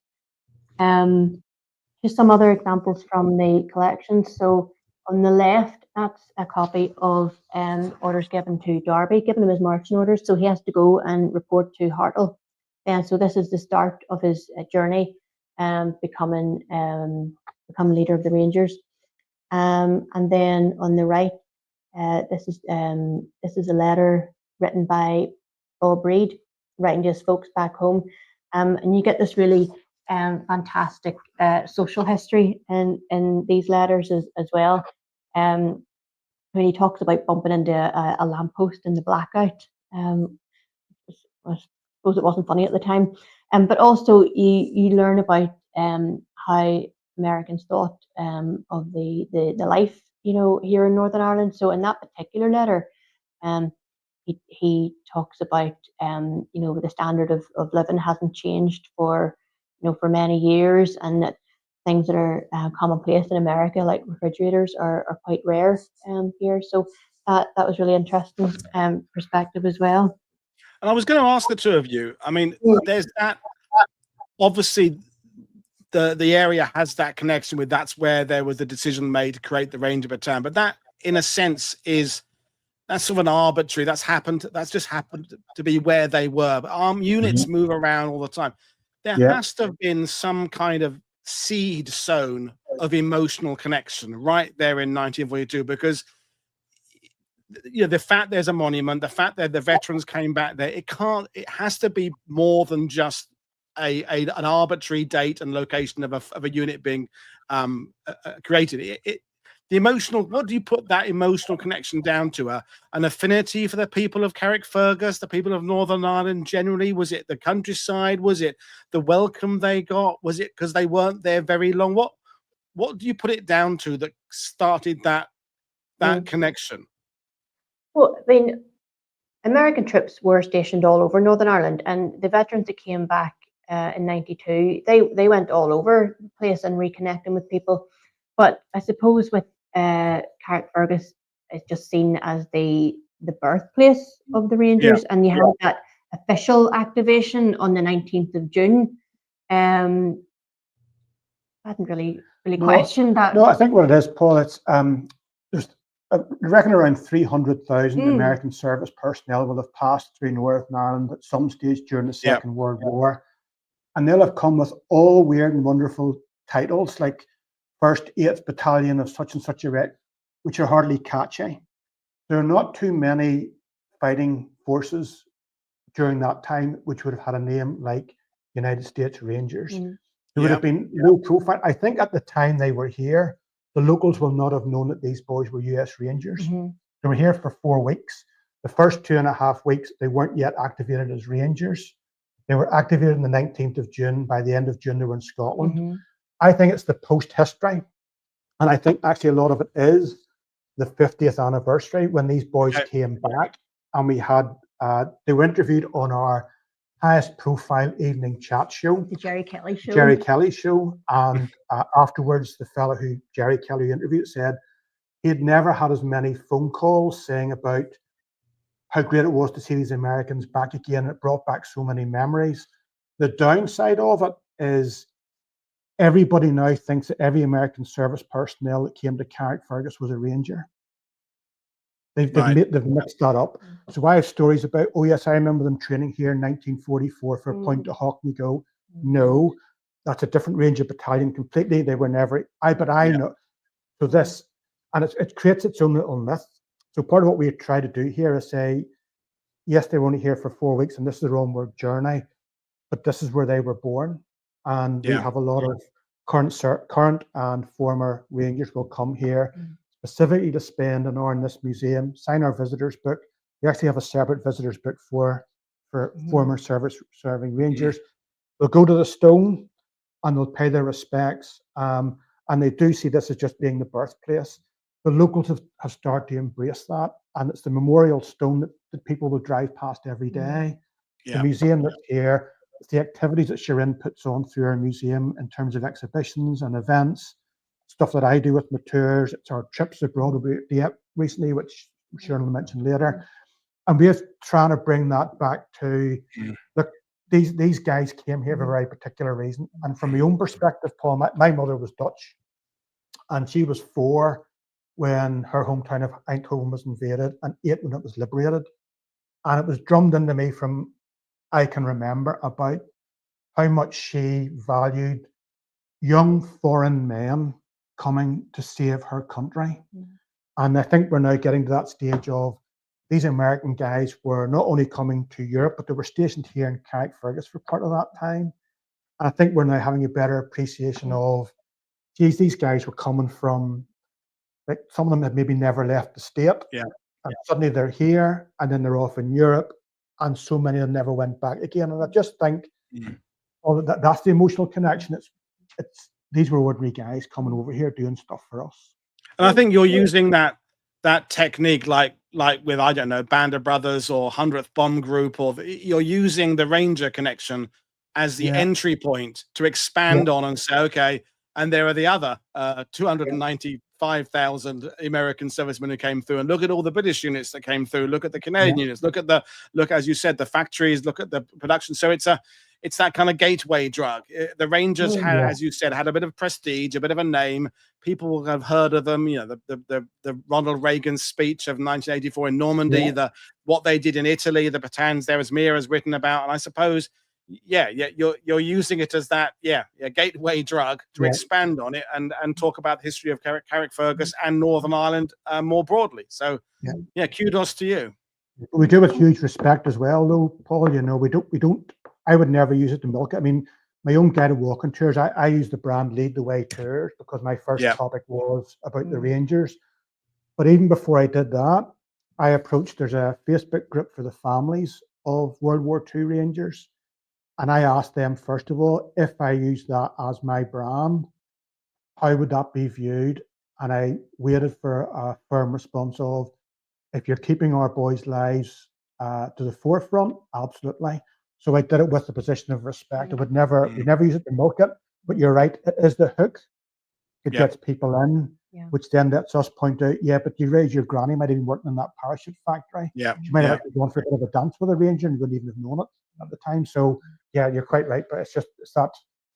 Just some other examples from the collection. So on the left, that's a copy of orders given to Darby, giving him his marching orders. So he has to go and report to Hartle. And so this is the start of his journey, becoming leader of the Rangers. And then on the right, this is a letter written by Bob Reed, writing to his folks back home, and you get this really fantastic social history in these letters as well. When he talks about bumping into a lamppost in the blackout, I suppose it wasn't funny at the time, but also you learn about how Americans thought of the life, you know, here in Northern Ireland. So in that particular letter, he talks about you know, the standard of living hasn't changed for many years, and that things that are commonplace in America, like refrigerators, are quite rare here. So that was really interesting perspective as well. And I was going to ask the two of you, I mean, there's that, obviously the area has that connection with, that's where there was the decision made to create the Ranger Battalion, but that in a sense that's sort of an arbitrary, that's just happened to be where they were. But armed units move around all the time. There has to have been some kind of seed sown of emotional connection right there in 1942, because you know, the fact there's a monument, the fact that the veterans came back there, it has to be more than just an arbitrary date and location of a unit being created. The emotional, what do you put that emotional connection down to? An affinity for the people of Carrickfergus, the people of Northern Ireland generally? Was it the countryside? Was it the welcome they got? Was it because they weren't there very long? What do you put it down to that started that connection? Well, I mean, American troops were stationed all over Northern Ireland, and the veterans that came back in '92, they went all over the place and reconnecting with people. But I suppose with Carrickfergus, it's just seen as the birthplace of the Rangers, and you have that official activation on the 19th of June. I hadn't really questioned that. No, I think what it is, Paul, it's there's I reckon around 300,000 American service personnel will have passed through Northern Ireland at some stage during the Second World War, and they'll have come with all weird and wonderful titles like 1st 8th Battalion of such and such a rec, which are hardly catchy. There are not too many fighting forces during that time which would have had a name like United States Rangers. There would have been low profile. I think at the time they were here, the locals will not have known that these boys were US Rangers. They were here for 4 weeks. The first 2.5 weeks, they weren't yet activated as Rangers. They were activated on the 19th of June. By the end of June, they were in Scotland. Mm-hmm. I think it's the post-history, and I think actually a lot of it is the 50th anniversary when these boys came back, and we had they were interviewed on our highest profile evening chat show, The Jerry Kelly show. Jerry Kelly show, and afterwards, the fellow who Jerry Kelly interviewed said he had never had as many phone calls saying about how great it was to see these Americans back again. It brought back so many memories. The downside of it is everybody now thinks that every American service personnel that came to Carrickfergus was a ranger. They've mixed that up. So I have stories about, oh yes, I remember them training here in 1944 for a point to Hawk. And you go, no, that's a different Ranger battalion completely. They were never, but I know. So this, and it creates its own little myth. So part of what we try to do here is say, yes, they were only here for 4 weeks and this is their onward journey, but this is where they were born. And we have a lot of current and former Rangers will come here specifically to spend an hour in this museum, sign our visitors book. We actually have a separate visitors book for former serving Rangers. They'll go to the stone and they'll pay their respects. And they do see this as just being the birthplace. The locals have started to embrace that. And it's the memorial stone that people will drive past every day. The museum that's here, it's the activities that Shirin puts on through our museum in terms of exhibitions and events, stuff that I do with my tours. It's our trips abroad recently, which Shirin will mention later. And we're trying to bring that back to, look, these guys came here for a very particular reason. And from my own perspective, Paul, my mother was Dutch, and she was 4 when her hometown of Eindhoven was invaded and 8 when it was liberated. And it was drummed into me from I can remember about how much she valued young foreign men coming to save her country. And I think we're now getting to that stage of these American guys were not only coming to Europe, but they were stationed here in Carrickfergus for part of that time. And I think we're now having a better appreciation of, geez, these guys were coming from, like, some of them had maybe never left the state. And suddenly they're here, and then they're off in Europe, and so many of them never went back again. And I just think that's the emotional connection. It's these were ordinary guys coming over here doing stuff for us. And I think you're using that technique, like with, I don't know, Band of Brothers or 100th Bomb Group, or you're using the Ranger connection as the entry point to expand on and say, okay, and there are the other 295,000 American servicemen who came through, and look at all the British units that came through. Look at the Canadian units. Look, as you said, the factories. Look at the production. So it's that kind of gateway drug. The Rangers had, as you said, had a bit of prestige, a bit of a name. People will have heard of them. You know, the Ronald Reagan speech of 1984 in Normandy, what they did in Italy, the battans there, as Mia has written about. And I suppose, you're using it as that, a gateway drug to expand on it and talk about the history of Carrickfergus and Northern Ireland more broadly. So, kudos to you. We do with huge respect as well, though, Paul. You know, we don't. I would never use it to milk it. I mean, my own guided walking tours, I use the brand Lead the Way Tours because my first topic was about the Rangers. But even before I did that, I approached, there's a Facebook group for the families of World War II Rangers. And I asked them, first of all, if I use that as my brand, how would that be viewed? And I waited for a firm response of, if you're keeping our boys' lives to the forefront, absolutely. So I did it with the position of respect. I would never, we never use it to milk it, but you're right, it is the hook. It gets people in, which then lets us point out, but you raise your granny might have been working in that parachute factory. She might have gone for a bit of a dance with a Ranger and you wouldn't even have known it at the time. So you're quite right, but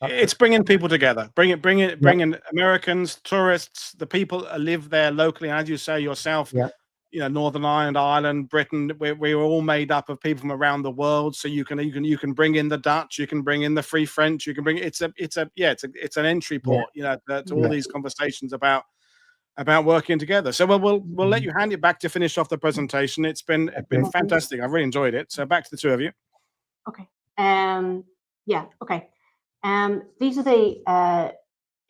it's bringing people together, bringing Americans, tourists, the people that live there locally, and as you say yourself, you know, Northern Ireland, Britain, we're all made up of people from around the world. So you can bring in the Dutch, you can bring in the Free French, you can bring it's an entry port, you know, to all these conversations about working together. So we'll let you hand it back to finish off the presentation. It's been fantastic. I've really enjoyed it. So back to the two of you. Okay. Okay. These are the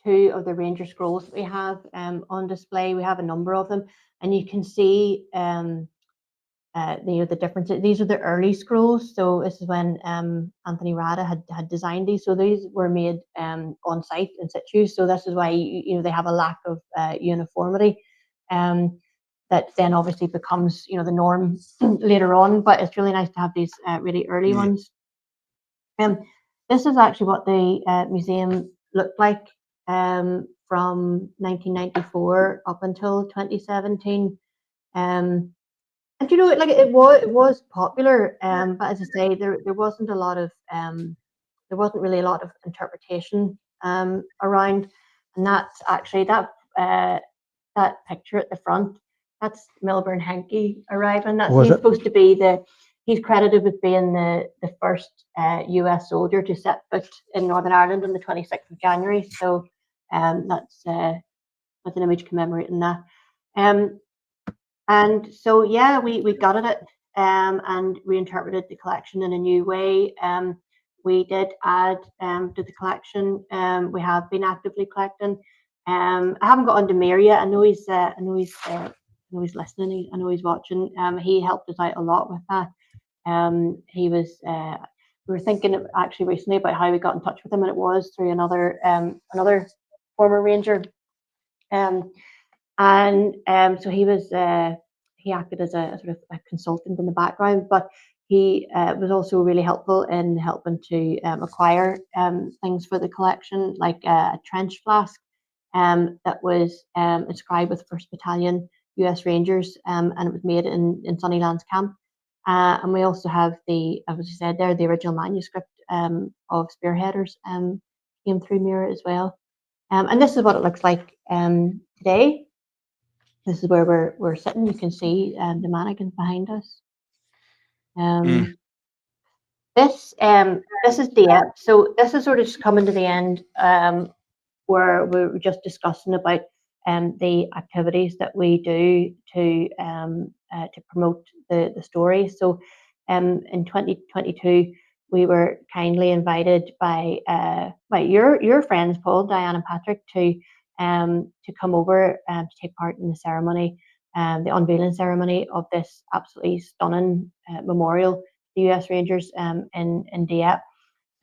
2 of the Ranger scrolls that we have on display. We have a number of them, and you can see the differences. These are the early scrolls. So this is when Anthony Rada had designed these. So these were made on site in situ. So this is why they have a lack of uniformity. That then obviously becomes the norm later on. But it's really nice to have these really early ones. This is actually what the museum looked like from 1994 up until 2017. And like it was popular, but as I say, there wasn't a lot of there wasn't really a lot of interpretation around, and that's actually that picture at the front. That's Milburn Henke arriving. He's supposed to be he's credited with being the first US soldier to set foot in Northern Ireland on the 26th of January. So that's an image commemorating that. And so yeah, we gutted it and reinterpreted the collection in a new way. We did add to the collection. We have been actively collecting. I haven't got onto Mir yet. I know he's listening. I know he's watching. He helped us out a lot with that. He was. We were thinking actually recently about how we got in touch with him, and it was through another former ranger. So he was. He acted as a sort of a consultant in the background, but he was also really helpful in helping to acquire things for the collection, like a trench flask that was inscribed with 1st Battalion US Rangers, and it was made in Sunnylands Camp. And we also have as you said there, the original manuscript of Spearheaders came through Mir as well. And this is what it looks like today. This is where we're sitting. You can see the mannequins behind us. This is the so this is sort of just coming to the end where we were just discussing about the activities that we do to promote the story. So in 2022 we were kindly invited by your friends Paul, Diane and Patrick to come over to take part in the ceremony, the unveiling ceremony of this absolutely stunning memorial to the US Rangers in Dieppe.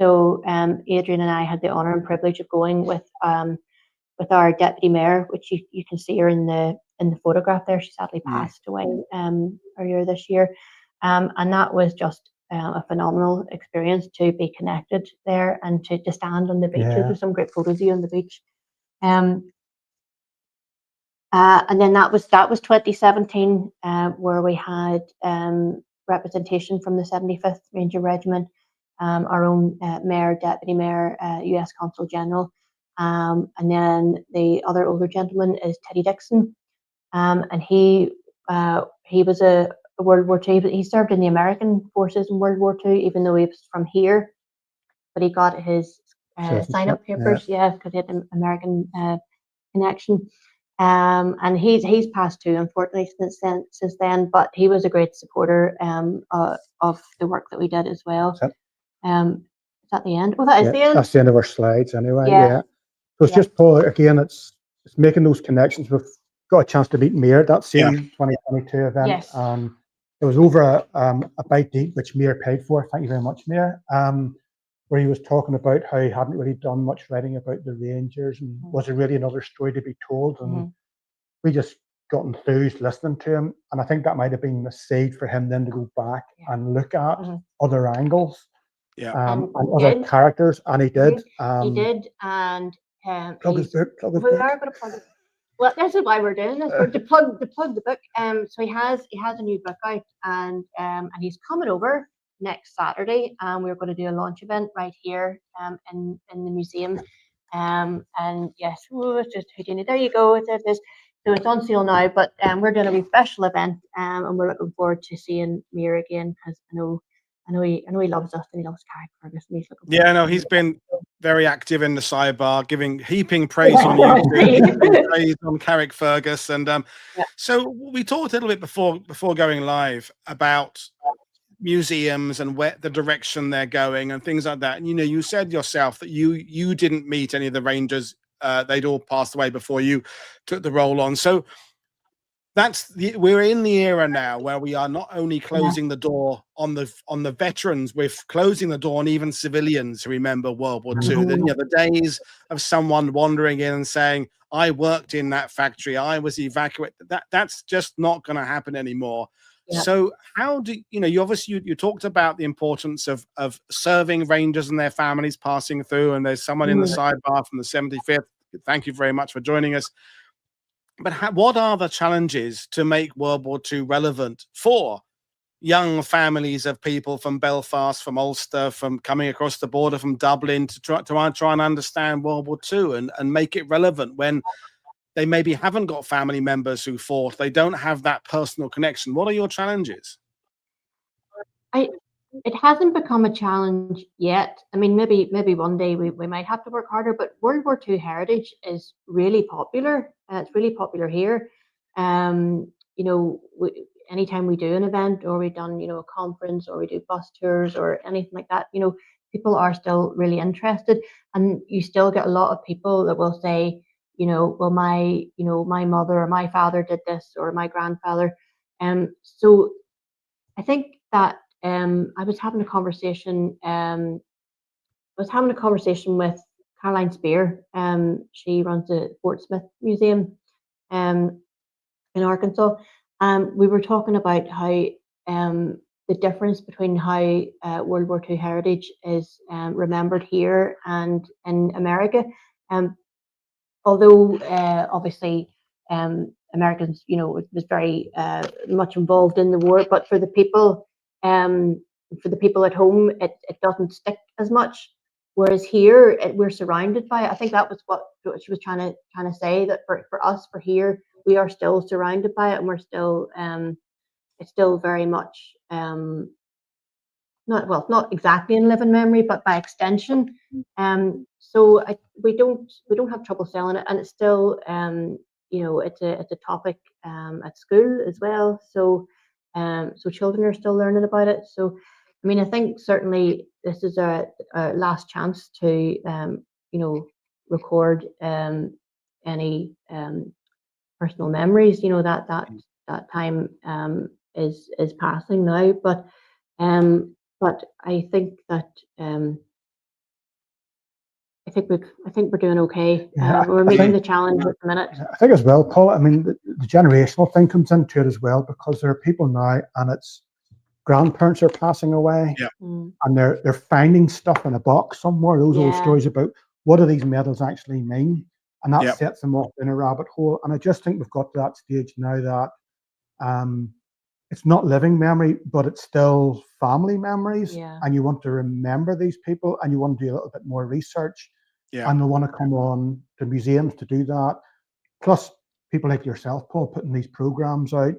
So Adrian and I had the honour and privilege of going with our deputy mayor, which you can see her in the photograph there. She sadly passed away earlier this year, and that was just a phenomenal experience to be connected there and to stand on the beaches. There's some great photos of you on the beach. And then that was 2017, where we had representation from the 75th Ranger Regiment, our own mayor, deputy mayor, US Consul General, and then the other older gentleman is Teddy Dixon, and he was a World War II, but he served in the American forces in World War II, even though he was from here, but he got his sign-up papers, because he had an American connection. And he's passed too, unfortunately, since then. But he was a great supporter of the work that we did as well. Is that the end? Oh, that is the end. That's the end of our slides, anyway. Yeah. So it's just Paul again. It's making those connections. We've got a chance to meet Mir at that same 2022 event. Yes. It was over a bite to eat, which Mir paid for. Thank you very much, Mir. Where he was talking about how he hadn't really done much writing about the Rangers, and was there really another story to be told? And we just got enthused listening to him, and I think that might have been the seed for him then to go back and look at other angles, and other characters, and he did. He did, and plug his book. We are going to plug it. Well, this is why we're doing this. We're to plug the book. So he has a new book out, and he's coming over next Saturday, and we're going to do a launch event right here in the museum. And yes, it's just Houdini. There you go. It is. So it's on sale now, but we're doing a wee special event, and we're looking forward to seeing Mir again, because I know he loves us, and he loves Carrickfergus. He's been very active in the sidebar, heaping praise on you, heaping praise on Carrickfergus, and so we talked a little bit before going live about museums and where the direction they're going and things like that. And you said yourself that you didn't meet any of the Rangers; they'd all passed away before you took the role on. So we're in the era now where we are not only closing the door on the veterans, we're closing the door on even civilians who remember World War II. The days of someone wandering in and saying, I worked in that factory, I was evacuated, that's just not going to happen anymore. Yeah. So how do you obviously you talked about the importance of serving Rangers and their families passing through, and there's someone in the sidebar from the 75th. Thank you very much for joining us. But what are the challenges to make World War II relevant for young families of people from Belfast, from Ulster, from coming across the border from Dublin to try and understand World War II and make it relevant when they maybe haven't got family members who fought, they don't have that personal connection? What are your challenges? It hasn't become a challenge yet. I mean, maybe one day we might have to work harder, but World War II heritage is really popular. It's really popular here. Anytime we do an event, or we've done, a conference, or we do bus tours or anything like that, people are still really interested, and you still get a lot of people that will say, well, my mother or my father did this, or my grandfather. So I think that I was having a conversation with Caroline Spear. She runs the Fort Smith Museum in Arkansas. We were talking about how the difference between how World War II heritage is remembered here and in America. Although obviously Americans, was very much involved in the war, but for the people at home, it doesn't stick as much. Whereas here, we're surrounded by it. I think that was what she was trying to say, that for us, for here, we are still surrounded by it, and we're still it's still very much not exactly in living memory, but by extension. So we don't have trouble selling it, and it's still it's a topic at school as well. So children are still learning about it. So I mean, I think certainly this is a last chance to record any personal memories. That time is passing now, but I think that I think we're doing okay. We're meeting the challenge at the minute. I think as well, Paul. I mean, the generational thing comes into it as well, because there are people now, and it's grandparents are passing away, and they're finding stuff in a box somewhere. Those old stories about what do these medals actually mean, and that sets them off in a rabbit hole. And I just think we've got to that stage now that it's not living memory, but it's still family memories, and you want to remember these people, and you want to do a little bit more research, and they want to come on to museums to do that. Plus, people like yourself, Paul, putting these programs out,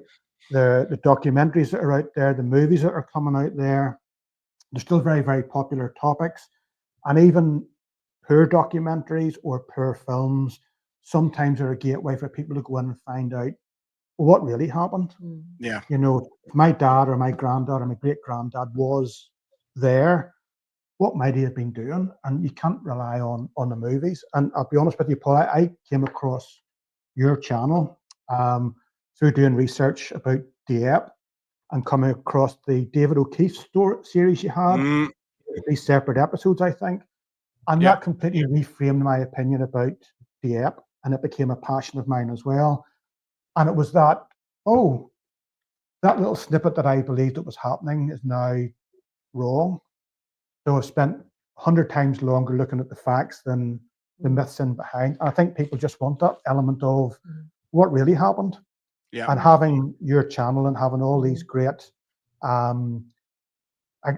the documentaries that are out there, the movies that are coming out there. They're still very, very popular topics, and even poor documentaries or poor films sometimes are a gateway for people to go in and find out what really happened. Yeah. If my dad or my granddad or my great granddad was there, what might he have been doing? And you can't rely on the movies. And I'll be honest with you, Paul, I came across your channel through doing research about Dieppe and coming across the David O'Keefe series you had, 3 separate episodes, I think. And that completely reframed my opinion about Dieppe, and it became a passion of mine as well. And it was that little snippet that I believed it was happening is now wrong. So I've spent 100 times longer looking at the facts than the myths in behind. And I think people just want that element of what really happened. Yeah. And having your channel and having all these great, I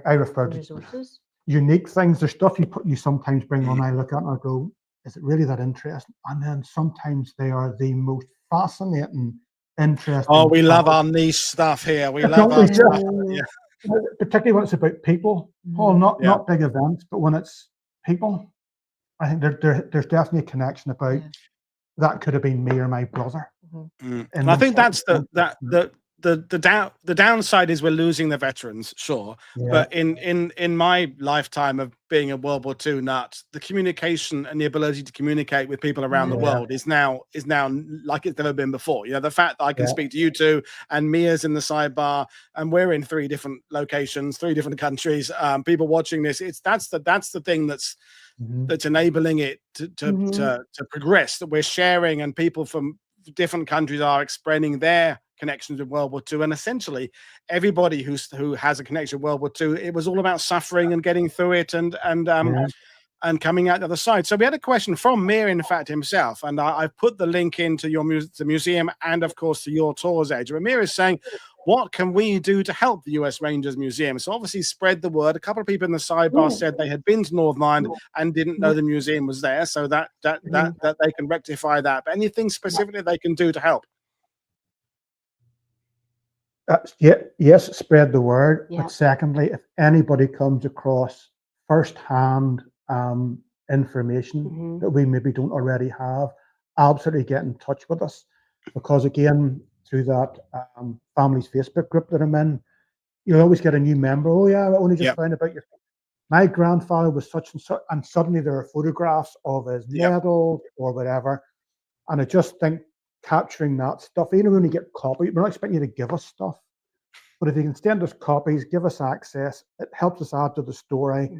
refer to resources, unique things. There's stuff you sometimes bring on, I look at and I go, is it really that interesting? And then sometimes they are the most fascinating, interesting. Oh, we love our niche stuff here. We love our stuff. Particularly when it's about people, Paul, not big events, but when it's people, I think there's definitely a connection about that could have been me or my brother. And I think that's the downside is we're losing the veterans, sure. Yeah. But in my lifetime of being a World War II nut, the communication and the ability to communicate with people around the world is now like it's never been before. You know, the fact that I can speak to you two and Mia's in the sidebar and we're in 3 different locations, 3 different countries. People watching this, that's the thing that's enabling it to progress. That we're sharing, and people from different countries are explaining their connections with World War II, and essentially everybody who has a connection with World War II, it was all about suffering and getting through it and coming out the other side. So we had a question from Mir, in fact, himself, and I've put the link into the museum and of course to your tours, Adrian. Mir is saying, what can we do to help the US Rangers Museum? So obviously spread the word. A couple of people in the sidebar said they had been to Northern Ireland and didn't know the museum was there, so that they can rectify that. But anything specifically they can do to help? Yes, spread the word. Yeah. But secondly, if anybody comes across first-hand information that we maybe don't already have, absolutely get in touch with us. Because again, through that family's Facebook group that I'm in, you always get a new member. Oh yeah, I only just found about your. My grandfather was such and such, and suddenly there are photographs of his medal or whatever. And I just think capturing that stuff, even when you get copies, we're not expecting you to give us stuff, but if you can send us copies, give us access, it helps us add to the story.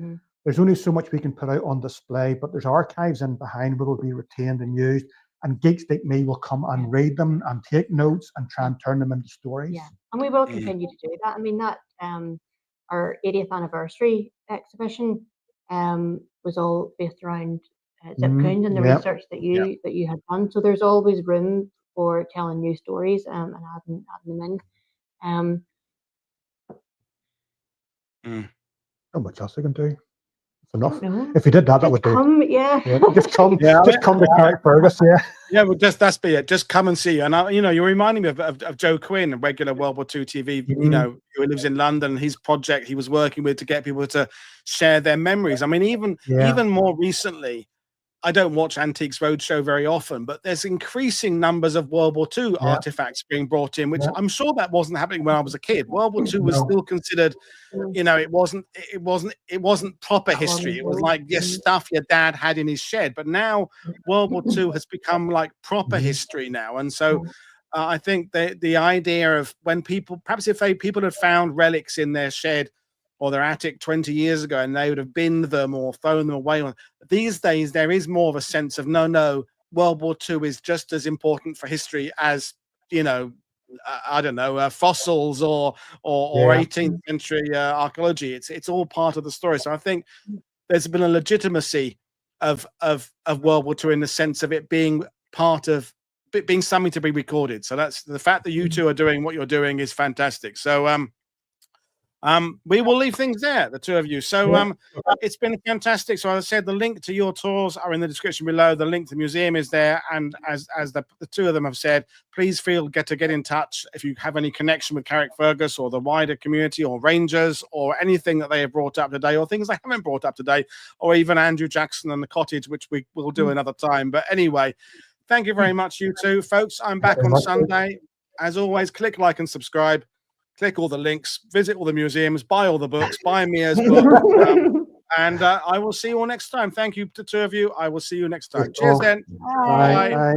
There's only so much we can put out on display, but there's archives in behind where will be retained and used, and geeks like me will come and read them and take notes and try and turn them into stories. Yeah, and we will continue to do that. I mean, that our 80th anniversary exhibition was all based around Zipcoon and the research that you had done. So there's always room for telling new stories and adding them in. Not much else I can do. It's enough. If you did that, that would do. Just come to Carrickfergus. Yeah, well, that's be it. Just come and see you. And you're reminding me of Joe Quinn, a regular World War II TV, who lives in London. His project he was working with to get people to share their memories. I mean, even more recently, I don't watch Antiques Roadshow very often, but there's increasing numbers of World War II artifacts being brought in, which I'm sure that wasn't happening when I was a kid. World War II was still considered, it wasn't proper history. It was like stuff your dad had in his shed. But now World War II has become like proper history now, and so I think the idea of when people, perhaps if people had found relics in their shed or their attic 20 years ago, and they would have binned them or thrown them away. These days, there is more of a sense of, no, World War II is just as important for history as, I don't know, fossils or 18th century archaeology. It's all part of the story. So I think there's been a legitimacy of World War II in the sense of it being part of, it being something to be recorded. So that's the fact that you two are doing what you're doing is fantastic. So, we will leave things there, the two of you. So it's been fantastic. So as I said, the link to your tours are in the description below. The link to the museum is there. And as the two of them have said, please get in touch if you have any connection with Carrickfergus or the wider community or Rangers or anything that they have brought up today or things they haven't brought up today, or even Andrew Jackson and the cottage, which we will do another time. But anyway, thank you very much, you two folks. I'm back on Sunday. As always, click like and subscribe. Click all the links, visit all the museums, buy all the books, buy Mia's book, and I will see you all next time. Thank you to two of you. I will see you next time. Cheers then. Bye. Bye.